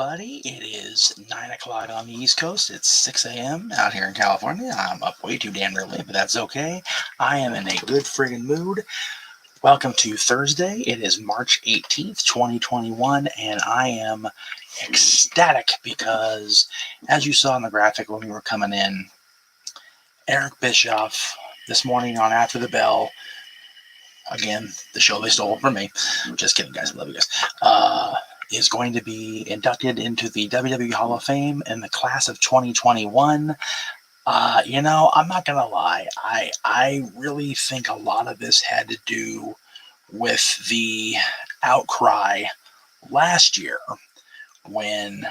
everybody. It is 9 o'clock on the East Coast. It's 6 a.m. out here in California. I'm up way too damn early, but that's okay. I am in a good friggin' mood. Welcome to Thursday. It is March 18th, 2021, and I am ecstatic because, as you saw in the graphic when we were coming in, Eric Bischoff this morning on After the Bell, again, the show they stole from me. Just kidding, guys. I love you guys. Is going to be inducted into the WWE Hall of Fame in the class of 2021. I'm not going to lie. I really think a lot of this had to do with the outcry last year when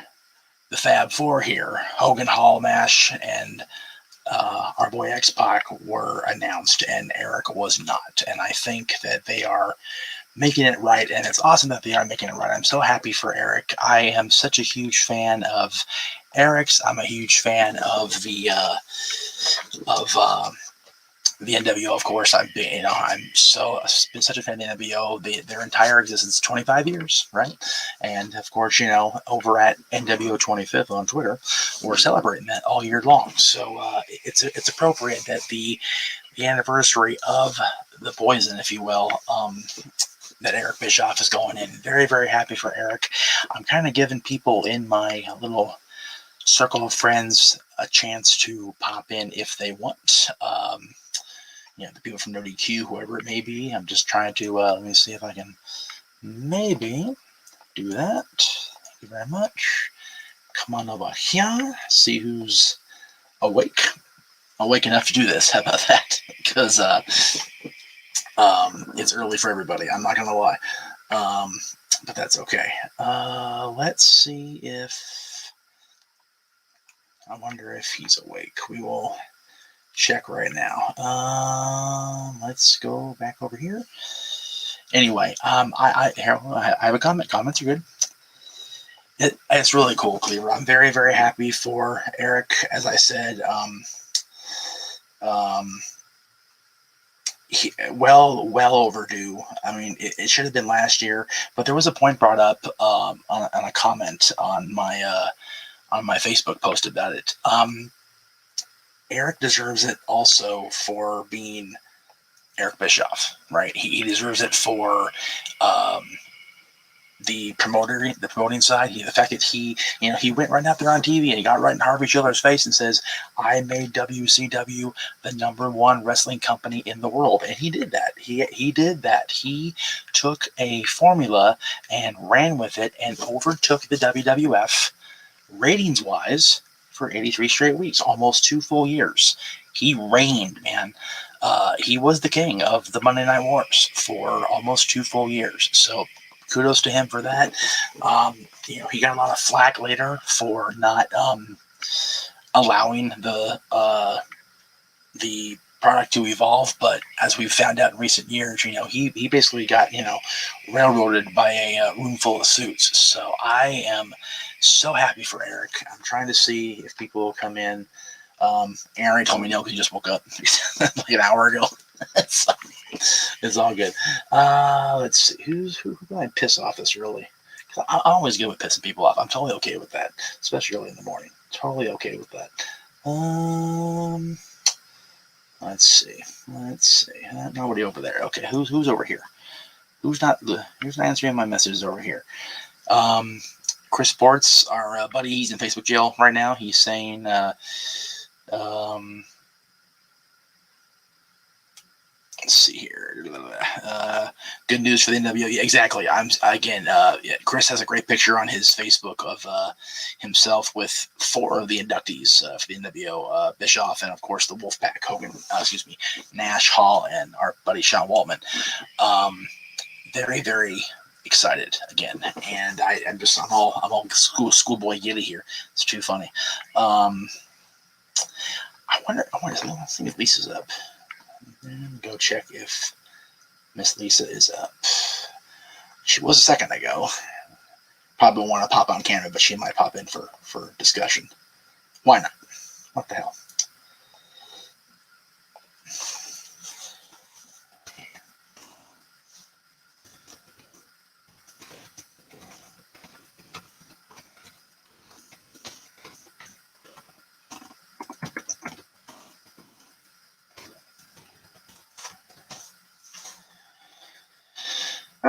the Fab Four here, Hogan, Hall, Nash, and our boy X-Pac were announced, and Eric was not. And I think that they are making it right, and it's awesome that they are making it right. I'm so happy for Eric. I am such a huge fan of Eric's. I'm a huge fan of the NWO, of course. I've been such a fan of the NWO. Their entire existence, 25 years, right? And of course, over at NWO 25th on Twitter, we're celebrating that all year long. So it's appropriate that the anniversary of the Poison, if you will, that Eric Bischoff is going in. Very, very happy for Eric. I'm kind of giving people in my little circle of friends a chance to pop in if they want. The people from NoDQ, whoever it may be. I'm just trying to, let me see if I can maybe do that. Thank you very much. Come on over here. See who's awake enough to do this. How about that? Because it's early for everybody. I'm not going to lie. But that's okay. Let's see if... I wonder if he's awake. We will check right now. Let's go back over here. Anyway, I have a comment. Comments are good. It's really cool, Cleaver. I'm very, very happy for Eric. As I said, well overdue. I mean, it should have been last year, but there was a point brought up on a comment on my Facebook post about it. Eric deserves it also for being Eric Bischoff, right? He deserves it for the promoting side. The fact that he went right out there on TV and he got right in Harvey Schiller's face and says, "I made WCW the #1 wrestling company in the world," and he did that. He did that. He took a formula and ran with it and overtook the WWF ratings-wise for 83 straight weeks, almost 2 full years. He reigned, man. He was the king of the Monday Night Wars for almost 2 full years. So kudos to him for that. He got a lot of flack later for not allowing the product to evolve, but as we've found out in recent years, he basically got railroaded by a room full of suits. So I am so happy for Eric. I'm trying to see if people will come in. Aaron told me no because he just woke up like an hour ago. So it's all good. Let's see who can I piss off this early. I'm always good with pissing people off. I'm totally okay with that, especially early in the morning. Totally okay with that. Let's see. Nobody over there. Okay, who's over here? Who's not answering my messages over here? Chris Sports, our buddy, he's in Facebook jail right now. He's saying, let's see here. Good news for the NWO. Yeah, exactly. Chris has a great picture on his Facebook of himself with 4 of the inductees for the NWO, Bischoff, and of course the Wolfpack, Hogan, Nash, Hall, and our buddy Sean Waltman. Very, very excited again, and I'm all schoolboy giddy here. It's too funny. I wonder. Let's see if Lisa's up. Go check if Miss Lisa is up. She was a second ago. Probably won't want to pop on camera, but she might pop in for discussion. Why not? What the hell?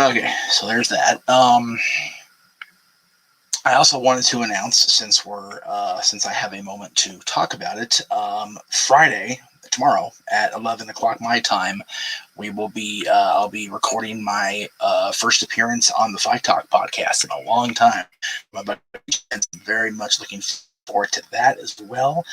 Okay, so there's that. I also wanted to announce, since I have a moment to talk about it, Friday, tomorrow at 11 o'clock my time, I'll be recording my first appearance on the Fight Talk podcast in a long time. I'm very much looking forward to that as well.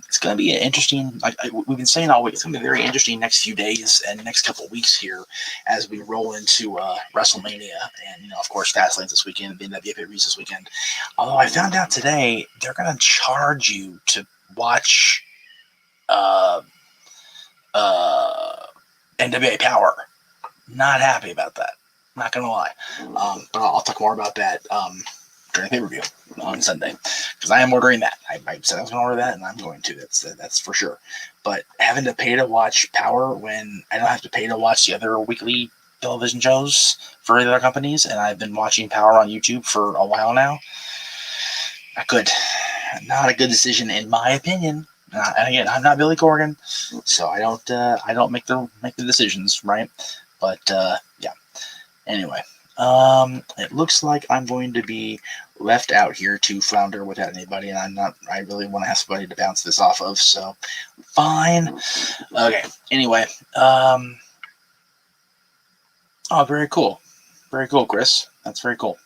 It's going to be an interesting, we've been saying all week, it's going to be a very interesting next few days and next couple of weeks here as we roll into WrestleMania and, of course, Fastlane this weekend, the NWA pay-per-views this weekend. Although I found out today they're going to charge you to watch NWA Power. Not happy about that. Not going to lie. But I'll talk more about that during the pay-per-view on Sunday, because I am ordering that. I said I was going to order that, and I'm going to. That's for sure. But having to pay to watch Power when I don't have to pay to watch the other weekly television shows for other companies, and I've been watching Power on YouTube for a while now, not good. Not a good decision, in my opinion. And again, I'm not Billy Corgan, so I don't make the decisions, right? But yeah. Anyway. It looks like I'm going to be left out here to flounder without anybody, and I really want to have somebody to bounce this off of, so fine. Okay, anyway, oh, very cool. Very cool, Chris. That's very cool.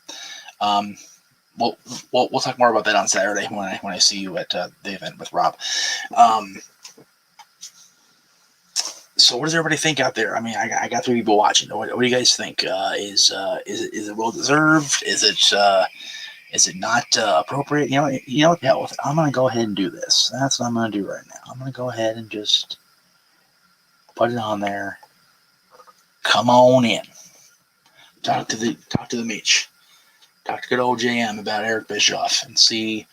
We'll talk more about that on Saturday when I see you at the event with Rob. So what does everybody think out there? I mean, I got 3 people watching. What do you guys think? Is it well deserved? Is it not appropriate? You know what? Yeah, I'm gonna go ahead and do this. That's what I'm gonna do right now. I'm gonna go ahead and just put it on there. Come on in. Talk to the Meech. Talk to good old JM about Eric Bischoff and see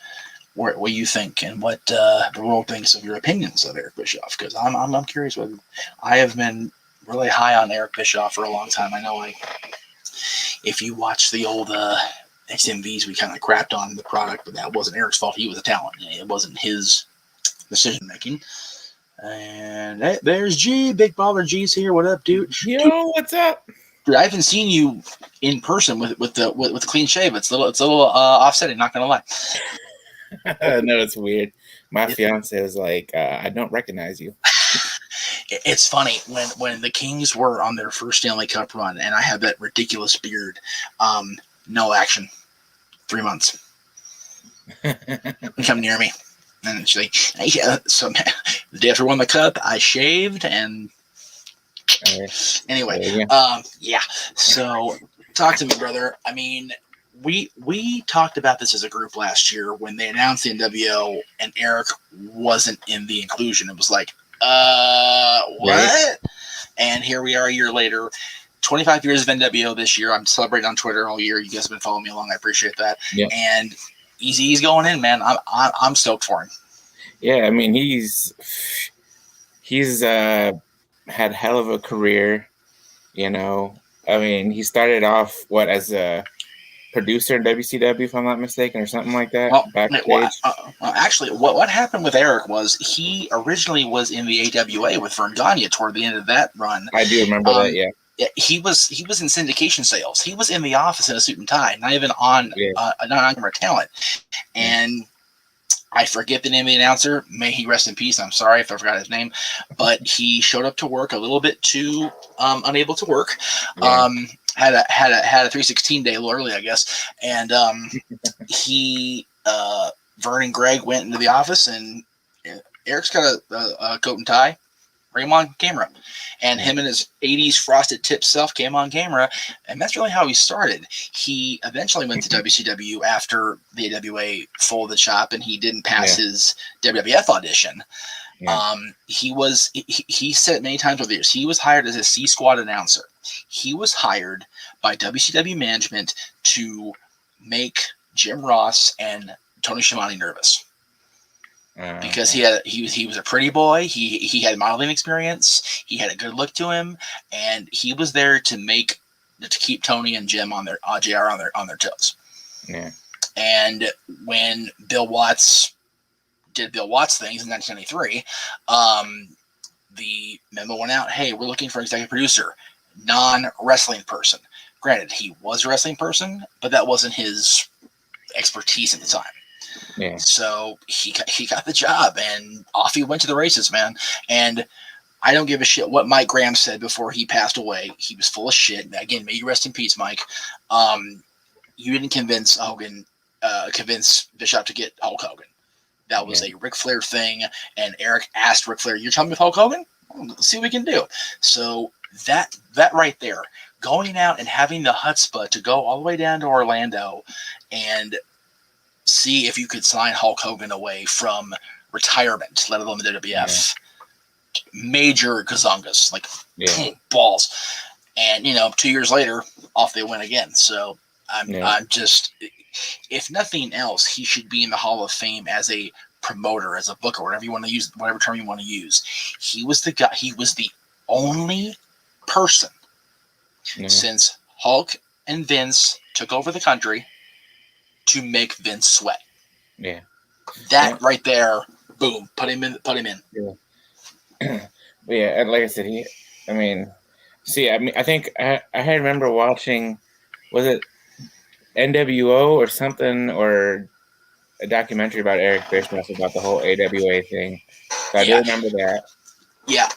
what you think and what the world thinks of your opinions of Eric Bischoff, because I'm curious. Whether I have been really high on Eric Bischoff for a long time. I know if you watch the old XMVs, we kind of crapped on the product, but that wasn't Eric's fault. He was a talent. It wasn't his decision making. And hey, there's G, Big Baller G's here. What up, dude? Yo, what's up? Dude, I haven't seen you in person with the clean shave. It's a little offsetting. Not gonna lie. No, it's weird. My fiance was like, I don't recognize you. It's funny when the Kings were on their first Stanley Cup run, and I had that ridiculous beard. No action. 3 months. Come near me, and she's like, "Yeah." So the day after we won the cup, I shaved, and anyway, yeah. So talk to me, brother. I mean, we talked about this as a group last year when they announced the NWO and Eric wasn't in the inclusion. It was like, what? Right. And here we are a year later. 25 years of NWO this year. I'm celebrating on Twitter all year. You guys have been following me along. I appreciate that. Yeah. And he's going in, man. I'm stoked for him. Yeah, I mean, he's had hell of a career. You know, I mean, he started off as a producer in WCW, if I'm not mistaken, or something like that. Well, actually, what happened with Eric was he originally was in the AWA with Vern Gagne toward the end of that run. I do remember that, yeah. He was in syndication sales. He was in the office in a suit and tie, not even on camera talent. And I forget the name of the announcer. May he rest in peace. I'm sorry if I forgot his name, but he showed up to work a little bit too unable to work. Yeah. Had a 316 day a little early, I guess. And Vern and Greg went into the office, and Eric's got a coat and tie. Bring him on camera. And him and his 80s frosted tip self came on camera, and that's really how he started. He eventually went to WCW after the AWA folded shop, and he didn't pass his WWF audition. Yeah. He said many times over the years, he was hired as a C Squad announcer. He was hired by WCW management to make Jim Ross and Tony Schiavone nervous. Because he was a pretty boy. He had modeling experience. He had a good look to him, and he was there to keep Tony and Jim on their JR on their toes. Yeah. And when Bill Watts did Bill Watts things in 1993, the memo went out: "Hey, we're looking for an executive producer, non-wrestling person. Granted, he was a wrestling person, but that wasn't his expertise at the time. Yeah. So he got the job, and off he went to the races, man. And I don't give a shit what Mike Graham said before he passed away. He was full of shit. Again, may you rest in peace, Mike. You didn't convince Bischoff to get Hulk Hogan. That was a Ric Flair thing, and Eric asked Ric Flair, "You're telling me with Hulk Hogan? Let's see what we can do." So that right there, going out and having the chutzpah to go all the way down to Orlando and see if you could sign Hulk Hogan away from retirement, let alone the WWF. Major gazongas, like balls. And 2 years later, off they went again. So I'm just, if nothing else, he should be in the Hall of Fame as a promoter, as a booker, whatever you want to use, whatever term you want to use. He was the guy. He was the only person since Hulk and Vince took over the country to make Vince sweat. Yeah. That right there, boom, put him in. Yeah. Yeah, and like I said, I think I remember watching, was it NWO or something, or a documentary about Eric Bischoff about the whole AWA thing. So I do remember that. Yeah,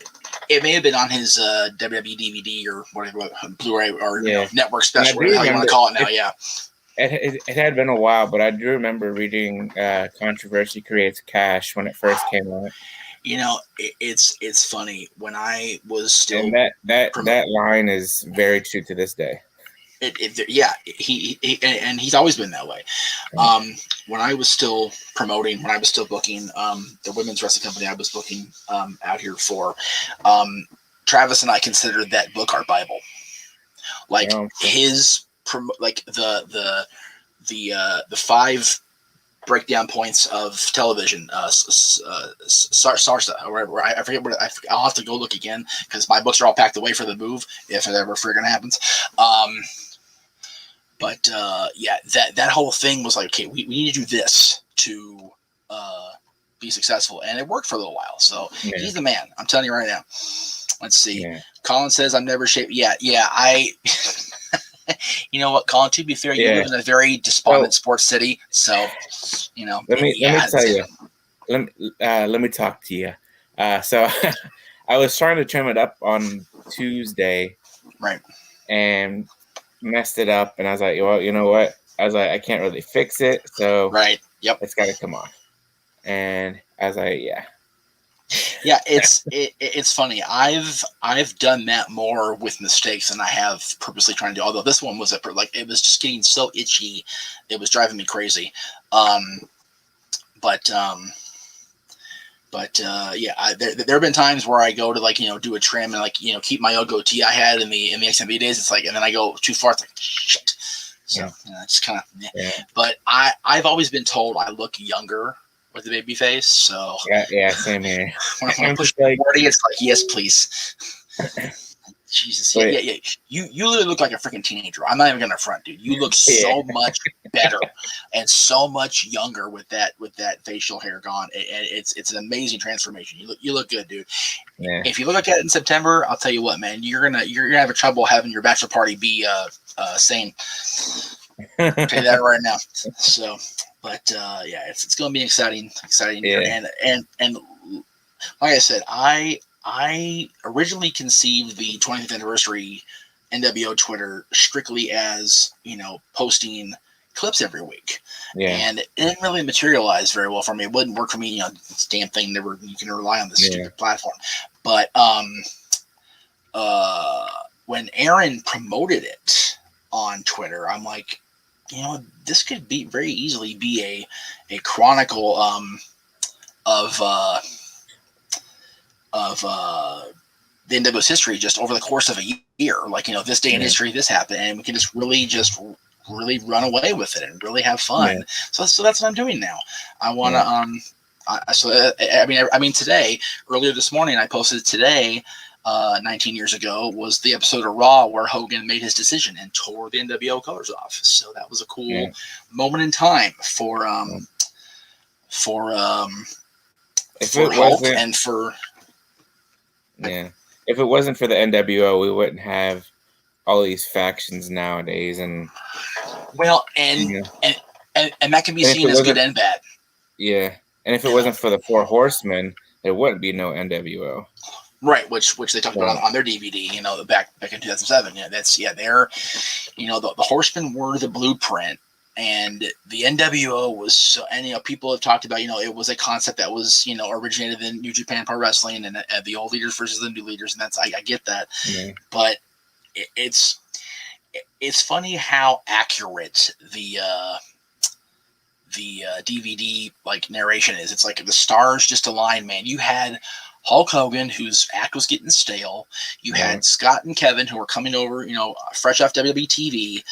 it may have been on his WWE DVD or whatever, Blu-ray or network special, whatever you want to call it now. It had been a while, but I do remember reading "Controversy Creates Cash" when it first came out. It's funny when I was still, and that line is very true to this day. He and he's always been that way. When I was still promoting, when I was still booking the women's wrestling company I was booking out here for, Travis and I considered that book our Bible. Like his like the 5 breakdown points of television, Sarsa, or whatever. I forget what I'll have to go look again because my books are all packed away for the move if it ever friggin' happens. But that whole thing was like, okay, we need to do this to be successful, and it worked for a little while. So he's the man. I'm telling you right now. Let's see. Yeah. Colin says I'm never shaped. Yeah. I. You know what, Colin? To be fair, you live in a very despondent sports city, so Let me tell you. Let me talk to you. So I was trying to trim it up on Tuesday, right? And messed it up, and I was like, well, you know what? I was like, I can't really fix it, so it's got to come off. And I was like, yeah, it's funny. I've done that more with mistakes than I have purposely trying to do. Although this one was it was just getting so itchy, it was driving me crazy. There have been times where I go to do a trim and keep my old goatee I had in the XMB days. It's like, and then I go too far. It's like shit. So it's kind of. Yeah. But I've always been told I look younger with the baby face. So same here. when I push 40, it's like, yes, please. Jesus, yeah. You literally look like a freaking teenager. I'm not even gonna front, dude. You look so much better and so much younger with that facial hair gone. It's an amazing transformation. You look good, dude. Yeah. If you look like that in September, I'll tell you what, man, you're gonna have trouble having your bachelor party be sane. I'll tell you that right now. So, but it's gonna be an exciting year. And like I said, I originally conceived the 20th anniversary NWO Twitter strictly as, posting clips every week. Yeah. And it didn't really materialize very well for me. It wouldn't work for me. This damn thing you can rely on this stupid platform. But when Aaron promoted it on Twitter, I'm like, this could be very easily be a chronicle of the NWO's history just over the course of a year. This day in history, this happened, and we can just really run away with it and really have fun. Yeah. So that's what I'm doing now. I want to today, earlier this morning, I posted today, 19 years ago, was the episode of Raw where Hogan made his decision and tore the NWO colors off. So that was a cool moment in time for Hulk and for. Yeah. If it wasn't for the NWO, we wouldn't have all these factions nowadays, and and that can be seen as good and bad. Yeah, and if it wasn't for the Four Horsemen, there wouldn't be no NWO. Right, which they talked about on their DVD, back in 2007. They're, the Horsemen were the blueprint, and the NWO was so. And people have talked about, it was a concept that was, originated in New Japan Pro Wrestling, and the old leaders versus the new leaders, and that's I get that, but it's funny how accurate the DVD narration is. It's like the stars just aligned, man. You had Hulk Hogan, whose act was getting stale. You had Scott and Kevin, who were coming over, fresh off WWE TV,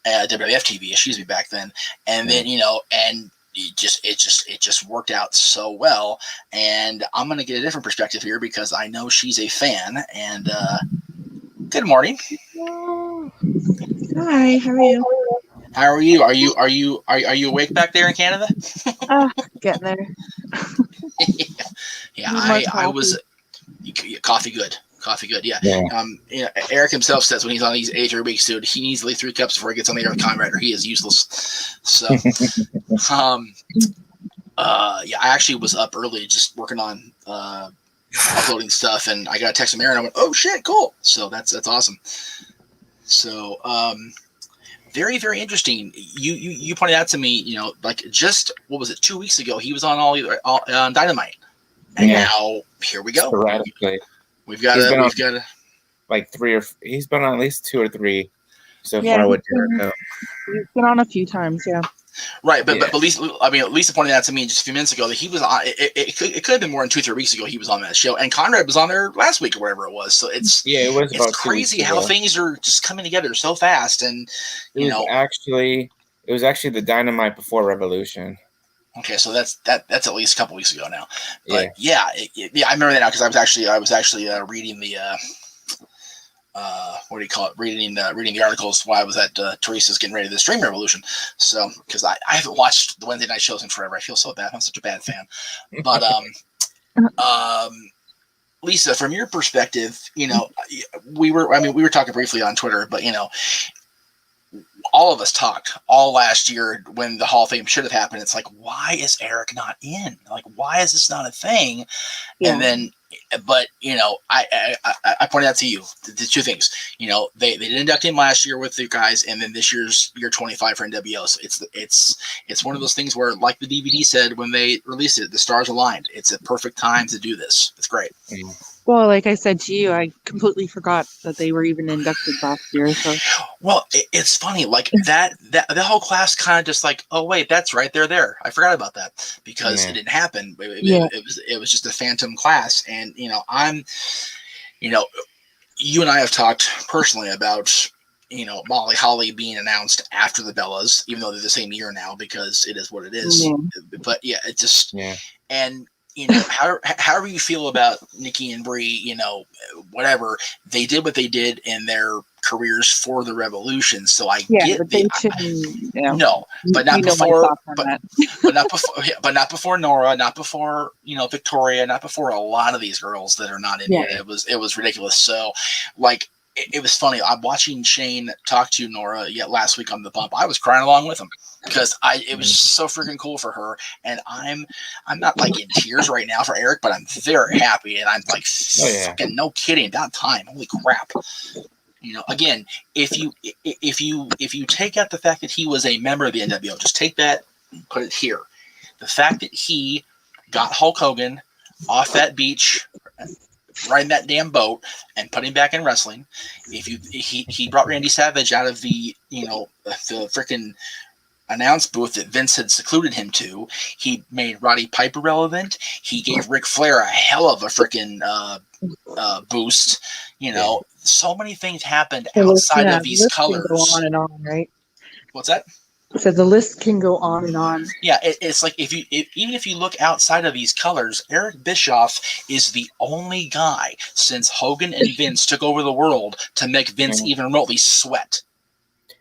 WWF TV, excuse me, back then. And then, and it just worked out so well. And I'm going to get a different perspective here because I know she's a fan. And good morning. Hi, how are you? How are you? Are you awake back there in Canada? Getting there. Yeah, I was. Coffee good. Yeah. Eric himself says when he's on these 83 weeks, dude, he needs at least 3 cups before he gets on the air with Conrad, or he is useless. So, I actually was up early just working on uploading stuff, and I got a text from Aaron. I went, "Oh shit, cool!" So that's awesome. So, very, very interesting. You pointed out to me, just what was it, 2 weeks ago? He was on all Dynamite, and now here we go. Sporadically. We've got he's been on at least 2 or 3 so far with Jericho. He's been on a few times, yeah. Right, but Lisa pointed out to me just a few minutes ago that he was on. It could have been more than 2 or 3 weeks ago. He was on that show, and Conrad was on there last week or whatever it was. So it's crazy how things are just coming together so fast. And it was actually the Dynamite before Revolution. Okay, so that's at least a couple weeks ago now. But I remember that now because I was actually reading the. What do you call it? Reading the articles while I was at Teresa's getting ready to the Stream Revolution. So, because I haven't watched the Wednesday night shows in forever, I feel so bad. I'm such a bad fan. But Lisa, from your perspective, we were talking briefly on Twitter, but all of us talked all last year when the Hall of Fame should have happened. It's like, why is Eric not in? Like, why is this not a thing? Yeah. And then, but I pointed out to you the 2 things. They did induct him last year with the guys, and then this year's year 25 for NWO. So it's one of those things where, like the DVD said when they released it, the stars aligned. It's a perfect time to do this. It's great. Well, like I said to you, I completely forgot that they were even inducted last year. So, well, it's funny, like that whole class kind of just like, oh wait, that's right, they're there. I forgot about that because it didn't happen. It was just a phantom class, and I'm, you and I have talked personally about Molly Holly being announced after the Bellas, even though they're the same year now because it is what it is. But it just and. However you feel about Nikki and Brie, whatever, they did what they did in their careers for the Revolution. So I get no, but not before, but not before Nora, not before Victoria, not before a lot of these girls that are not in it. It was ridiculous. So like. It was funny. I'm watching Shane talk to Nora last week on the bump. I was crying along with him because it was so freaking cool for her. And I'm not like in tears right now for Eric, but I'm very happy. And I'm like, fucking no kidding, about time. Holy crap. Again, if you take out the fact that he was a member of the NWO, just take that and put it here. The fact that he got Hulk Hogan off that beach, riding that damn boat, and put him back in wrestling. He brought Randy Savage out of the freaking announce booth that Vince had secluded him to. He made Roddy Piper relevant. He gave Ric Flair a hell of a freaking boost. So many things happened outside of these colors. Go on and on, right? What's that? So the list can go on and on. Yeah, it's like even if you look outside of these colors, Eric Bischoff is the only guy since Hogan and Vince took over the world to make Vince even remotely sweat.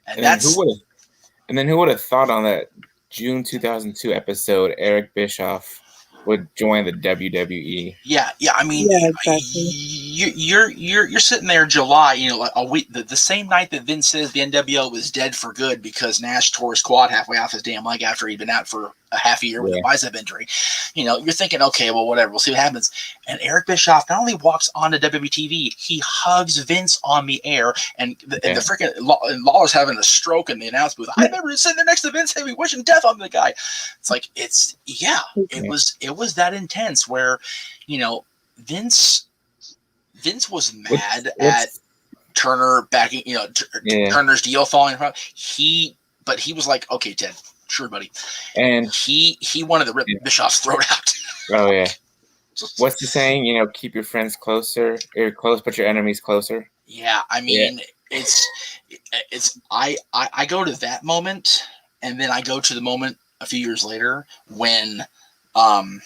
And then who would have thought on that June 2002 episode, Eric Bischoff would join the WWE. Yeah. I mean, Yeah, exactly. you're sitting there July, like a week, the same night that Vince says the NWO was dead for good because Nash tore his quad halfway off his damn leg after he'd been out for a half a year with a bicep injury. You're thinking, okay, well, whatever, we'll see what happens. And Eric Bischoff not only walks onto WWE TV, he hugs Vince on the air, and the freaking Lawler's having a stroke in the announce booth. I remember sitting there next to Vince, having wishing death on the guy. It's like it was that intense where, Vince was mad at Turner backing, Turner's deal falling apart. But he was like, okay, Ted, sure, buddy. And he wanted to rip Bischoff's throat out. Oh yeah. What's the saying? Keep your friends closer, or close, but your enemies closer. Yeah, I mean, it's I go to that moment, and then I go to the moment a few years later when they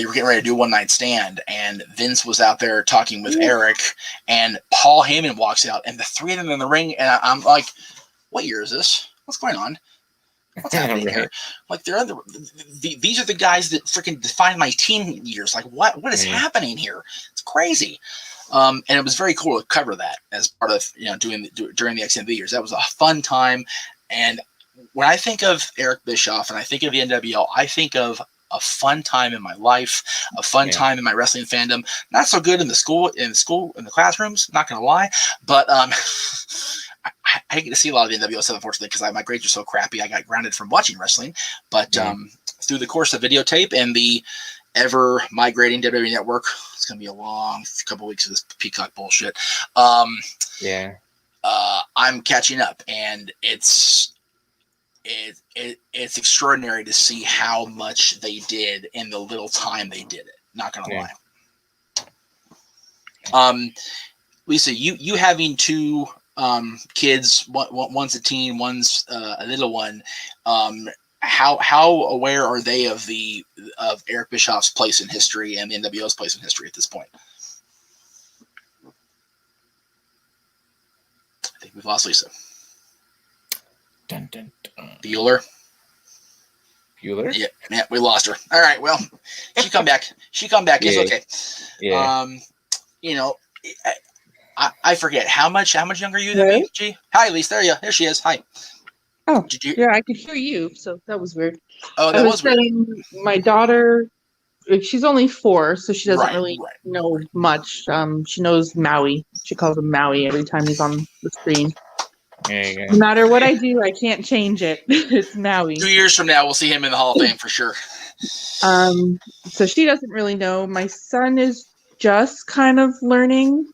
were getting ready to do One Night Stand, and Vince was out there talking with Eric, and Paul Heyman walks out, and the three of them in the ring, and I'm like, what year is this? What's going on? What's happening here? Like, these are the guys that freaking define my teen years. Like, what is happening here? It's crazy. And it was very cool to cover that as part of during the XMV years. That was a fun time. And when I think of Eric Bischoff and I think of the NWO, I think of a fun time in my life, a fun time in my wrestling fandom. Not so good in the classrooms. Not gonna lie, but I get to see a lot of the NWO stuff, unfortunately, because my grades are so crappy. I got grounded from watching wrestling. But through the course of videotape and the ever migrating WWE network, it's going to be a long couple weeks of this Peacock bullshit. I'm catching up, and it's extraordinary to see how much they did in the little time they did it. Not going to lie. Lisa, you having two kids, one's a teen, one's a little one. How aware are they of Eric Bischoff's place in history and the NWO's place in history at this point? I think we've lost Lisa. Dun, dun, dun. Bueller? Yeah, we lost her. All right, well, she come back. It's okay. Yeah. I forget how much younger are you than me, G? Hi, Lisa. There she is. Hi. Oh, yeah, I could hear you, so that was weird. Oh, that was weird. My daughter, she's only 4, so she doesn't really know much. She knows Maui. She calls him Maui every time he's on the screen. There you go. No matter what I do, I can't change it. It's Maui. 2 years from now, we'll see him in the Hall of Fame for sure. So she doesn't really know. My son is just kind of learning,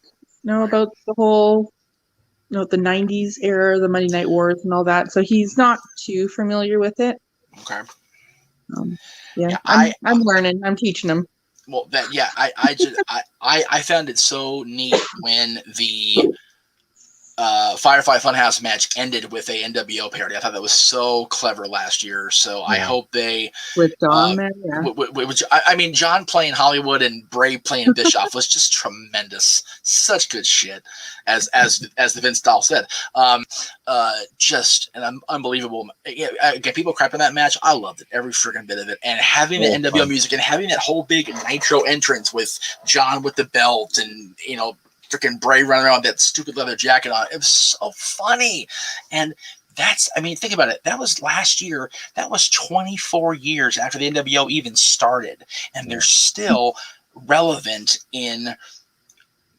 about the whole, the 90s era, the Monday Night Wars and all that. So he's not too familiar with it. Okay. I'm learning. I'm teaching him. Well, I found it so neat when the Firefly Funhouse match ended with a NWO parody. I thought that was so clever last year. So I hope they with John there. Yeah. John playing Hollywood and Bray playing Bischoff was just tremendous. Such good shit, as the Vince doll said. Just an unbelievable. Yeah, again, people crap on that match. I loved it, every freaking bit of it, and having the NWO music and having that whole big Nitro entrance with John with the belt and freaking Bray running around with that stupid leather jacket on. It was so funny. And think about it. That was last year. That was 24 years after the NWO even started. And they're still relevant in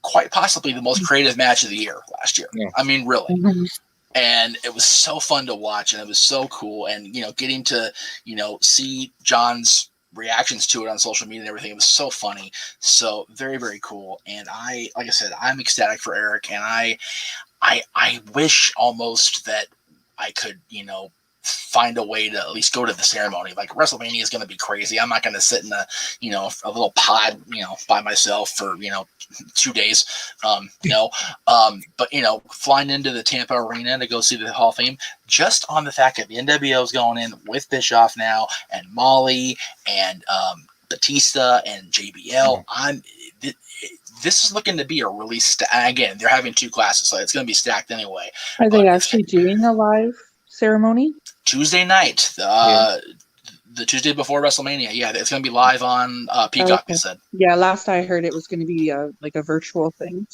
quite possibly the most creative match of the year last year. Yeah. Really. Mm-hmm. And it was so fun to watch, and it was so cool. And, getting to, see John's reactions to it on social media and everything. It was so funny. So very, very cool. And like I said, I'm ecstatic for Eric, and I wish almost that I could, find a way to at least go to the ceremony. Like, WrestleMania is going to be crazy. I'm not going to sit in a little pod, by myself for, 2 days. But flying into the Tampa arena to go see the Hall of Fame, just on the fact that the NWO is going in with Bischoff now, and Molly and Batista and JBL. This is looking to be a really again, they're having 2 classes, so it's going to be stacked anyway. Are they actually doing a live ceremony? Tuesday night. The Tuesday before WrestleMania. Yeah, it's going to be live on Peacock. They said. Yeah, last I heard, it was going to be like a virtual thing.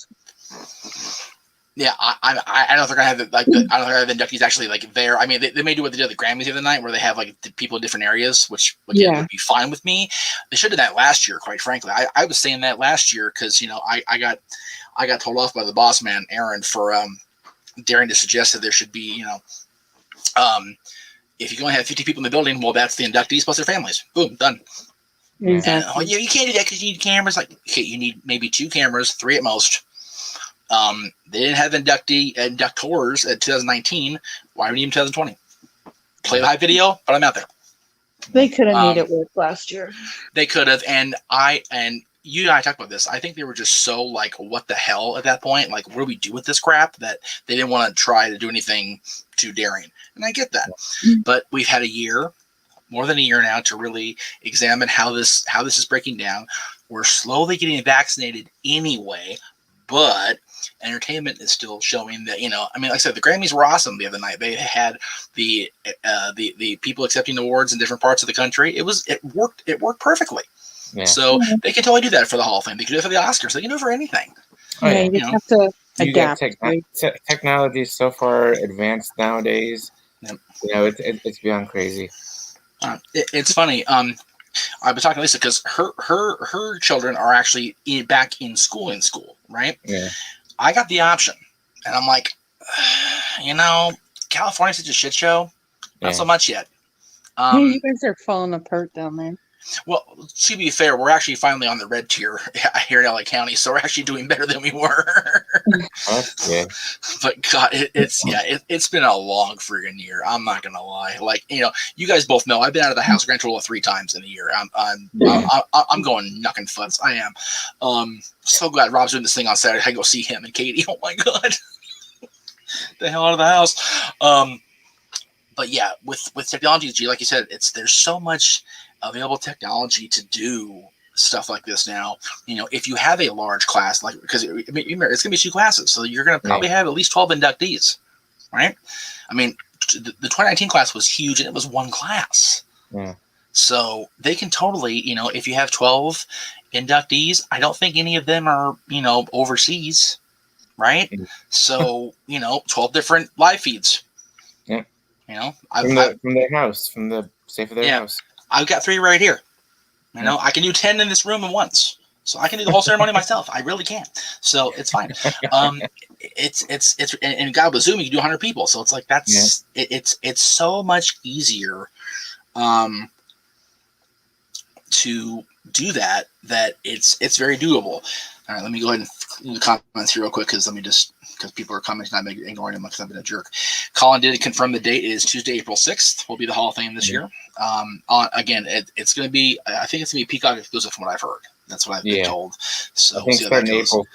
Yeah, I don't know if they're gonna have I don't think they have the inductees actually like there. I mean, they may do what they did at the Grammys the other night, where they have like the people in different areas, which again would be fine with me. They should have done that last year, quite frankly. I was saying that last year because I got told off by the boss man Aaron for daring to suggest that there should be if you can only have 50 people in the building, well, that's the inductees plus their families. Boom, done. Exactly. And, you can't do that because you need cameras. Like, okay, you need maybe 2 cameras, 3 at most. They didn't have inductors at 2019. Why do we need them in 2020? Play the hype video, but I'm out there. They could have made it work last year. They could have, and you and I talked about this. I think they were just so like, what the hell at that point? Like, what do we do with this crap? That they didn't want to try to do anything too daring. And I get that. But we've had a year, more than a year now, to really examine how this is breaking down. We're slowly getting vaccinated anyway, but entertainment is still showing that, I mean, like I said, the Grammys were awesome the other night. They had the people accepting awards in different parts of the country. It worked perfectly. Yeah. So they can totally do that for the Hall of Fame. They can do it for the Oscars. They can do it for anything. You just have to adapt. Technology is so far advanced nowadays. Yep. It's beyond crazy. It's funny. I've been talking to Lisa because her children are actually back in school, right? Yeah. I got the option, and I'm like, California's such a shit show. Not so much yet. You guys are falling apart down there. Well, to be fair, we're actually finally on the red tier here in LA County, so we're actually doing better than we were. Yeah. But God, it's been a long friggin' year. I'm not gonna lie. Like, you guys both know I've been out of the house grand total of 3 times in a year. I'm going knucking futs. I am. So glad Rob's doing this thing on Saturday. I can go see him and Katie. Oh my God, the hell out of the house. But yeah, with technology, like you said, there's so much available technology to do stuff like this now. If you have a large class, like, because it's going to be 2 classes, so you're going to probably have at least 12 inductees, right? I mean, the 2019 class was huge, and it was 1 class. Yeah. So they can totally, if you have 12 inductees, I don't think any of them are, overseas, right? Mm-hmm. So, 12 different live feeds. Yeah. From their house, from the safe of their house. I've got 3 right here. I can do 10 in this room at once, so I can do the whole ceremony myself. I really can. So it's fine. And God, with Zoom, you can do 100 people. So it's like it's so much easier, to do that it's very doable. All right, let me go ahead and do the comments here real quick because people are commenting. I'm ignoring them because I've been a jerk. Colin did confirm the date. It is Tuesday, April 6th. Will be the Hall of Fame this year. Again, it's going to be. I think it's going to be Peacock exclusive from what I've heard. That's what I've been told. So I think starting April.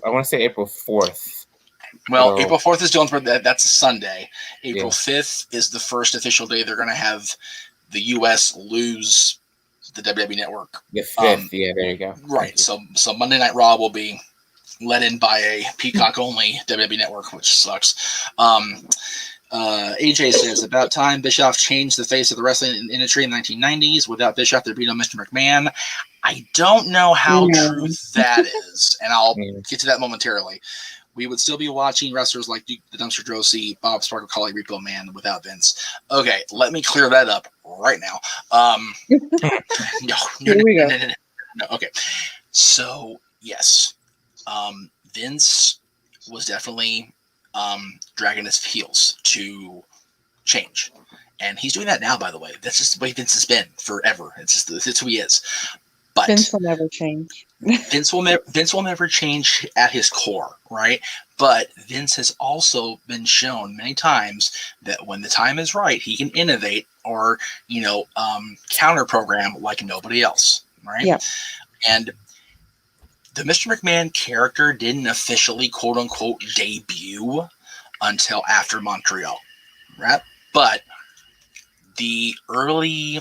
I want to say April 4th. Well, April 4th is Dylan's birthday. That's a Sunday. April 5th is the first official day they're going to have the U.S. lose the WWE Network. The 5th. There you go. Right. So Monday Night Raw will be led in by a Peacock-only WWE Network, which sucks. AJ says, about time Bischoff changed the face of the wrestling industry in the 1990s. Without Bischoff, there'd be no Mr. McMahon. I don't know how true that is, and I'll get to that momentarily. We would still be watching wrestlers like the Dumpster Drosy, Bob Sparkle, Collie, Repo Man without Vince. Okay, let me clear that up right now. No, okay. So, yes. Vince was definitely dragging his heels to change, and he's doing that now. By the way, that's just the way Vince has been forever. It's who he is. But Vince will never change. Vince will never change at his core, right? But Vince has also been shown many times that when the time is right, he can innovate or counter program like nobody else, right? Yeah. And the Mr. McMahon character didn't officially, quote unquote, debut until after Montreal, right? But the early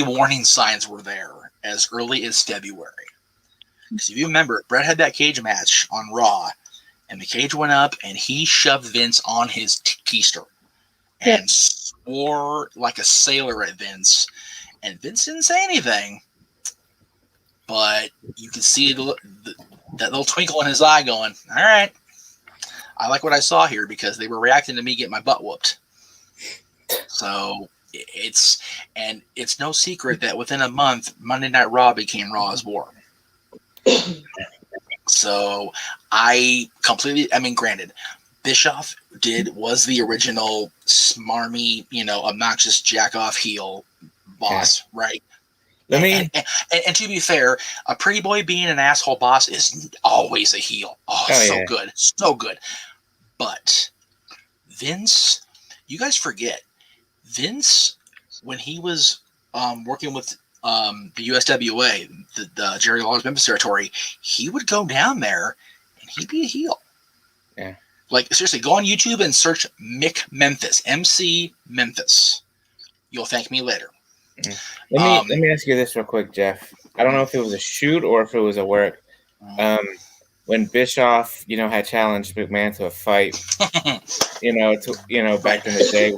warning signs were there as early as February. Because if you remember, Brett had that cage match on Raw, and the cage went up, and he shoved Vince on his keister and swore like a sailor at Vince, and Vince didn't say anything, but you can see that little twinkle in his eye going, all right, I like what I saw here because they were reacting to me getting my butt whooped. So it's no secret that within a month, Monday Night Raw became Raw is War. So granted, Bischoff was the original smarmy, obnoxious jack off heel boss, right? And to be fair, a pretty boy being an asshole boss is always a heel. Good. So good. But Vince, you guys forget, Vince, when he was working with the USWA, the Jerry Lawler's Memphis territory, he would go down there and he'd be a heel. Yeah. Like, seriously, go on YouTube and search Mick Memphis, MC Memphis. You'll thank me later. Let me ask you this real quick, Jeff. I don't know if it was a shoot or if it was a work. When Bischoff, had challenged McMahon to a fight, back in the day,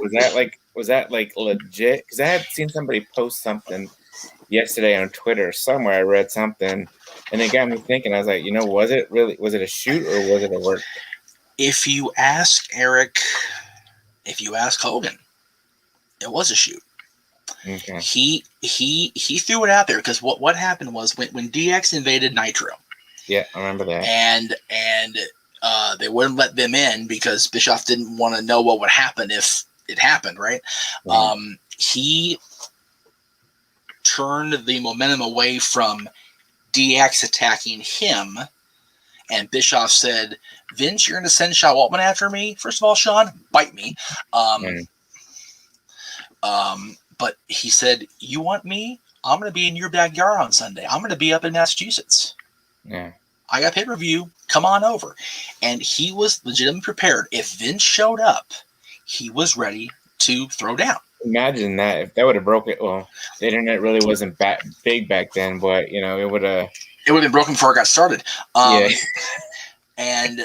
was that legit? Because I had seen somebody post something yesterday on Twitter somewhere. I read something, and it got me thinking. I was like, was it a shoot or was it a work? If you ask Eric, if you ask Hogan, it was a shoot. Okay. He threw it out there because what happened was when DX invaded Nitro. Yeah, I remember that. And they wouldn't let them in because Bischoff didn't want to know what would happen if it happened, right? Mm-hmm. He turned the momentum away from DX attacking him, and Bischoff said, Vince, you're going to send Sean Waltman after me? First of all, Sean, bite me. But he said, you want me? I'm going to be in your backyard on Sunday. I'm going to be up in Massachusetts. Yeah. I got pay-per-view. Come on over. And he was legitimately prepared. If Vince showed up, he was ready to throw down. Imagine that. If that would have broke it. Well, the internet really wasn't big back then, but, it would have. It would have been broken before it got started. And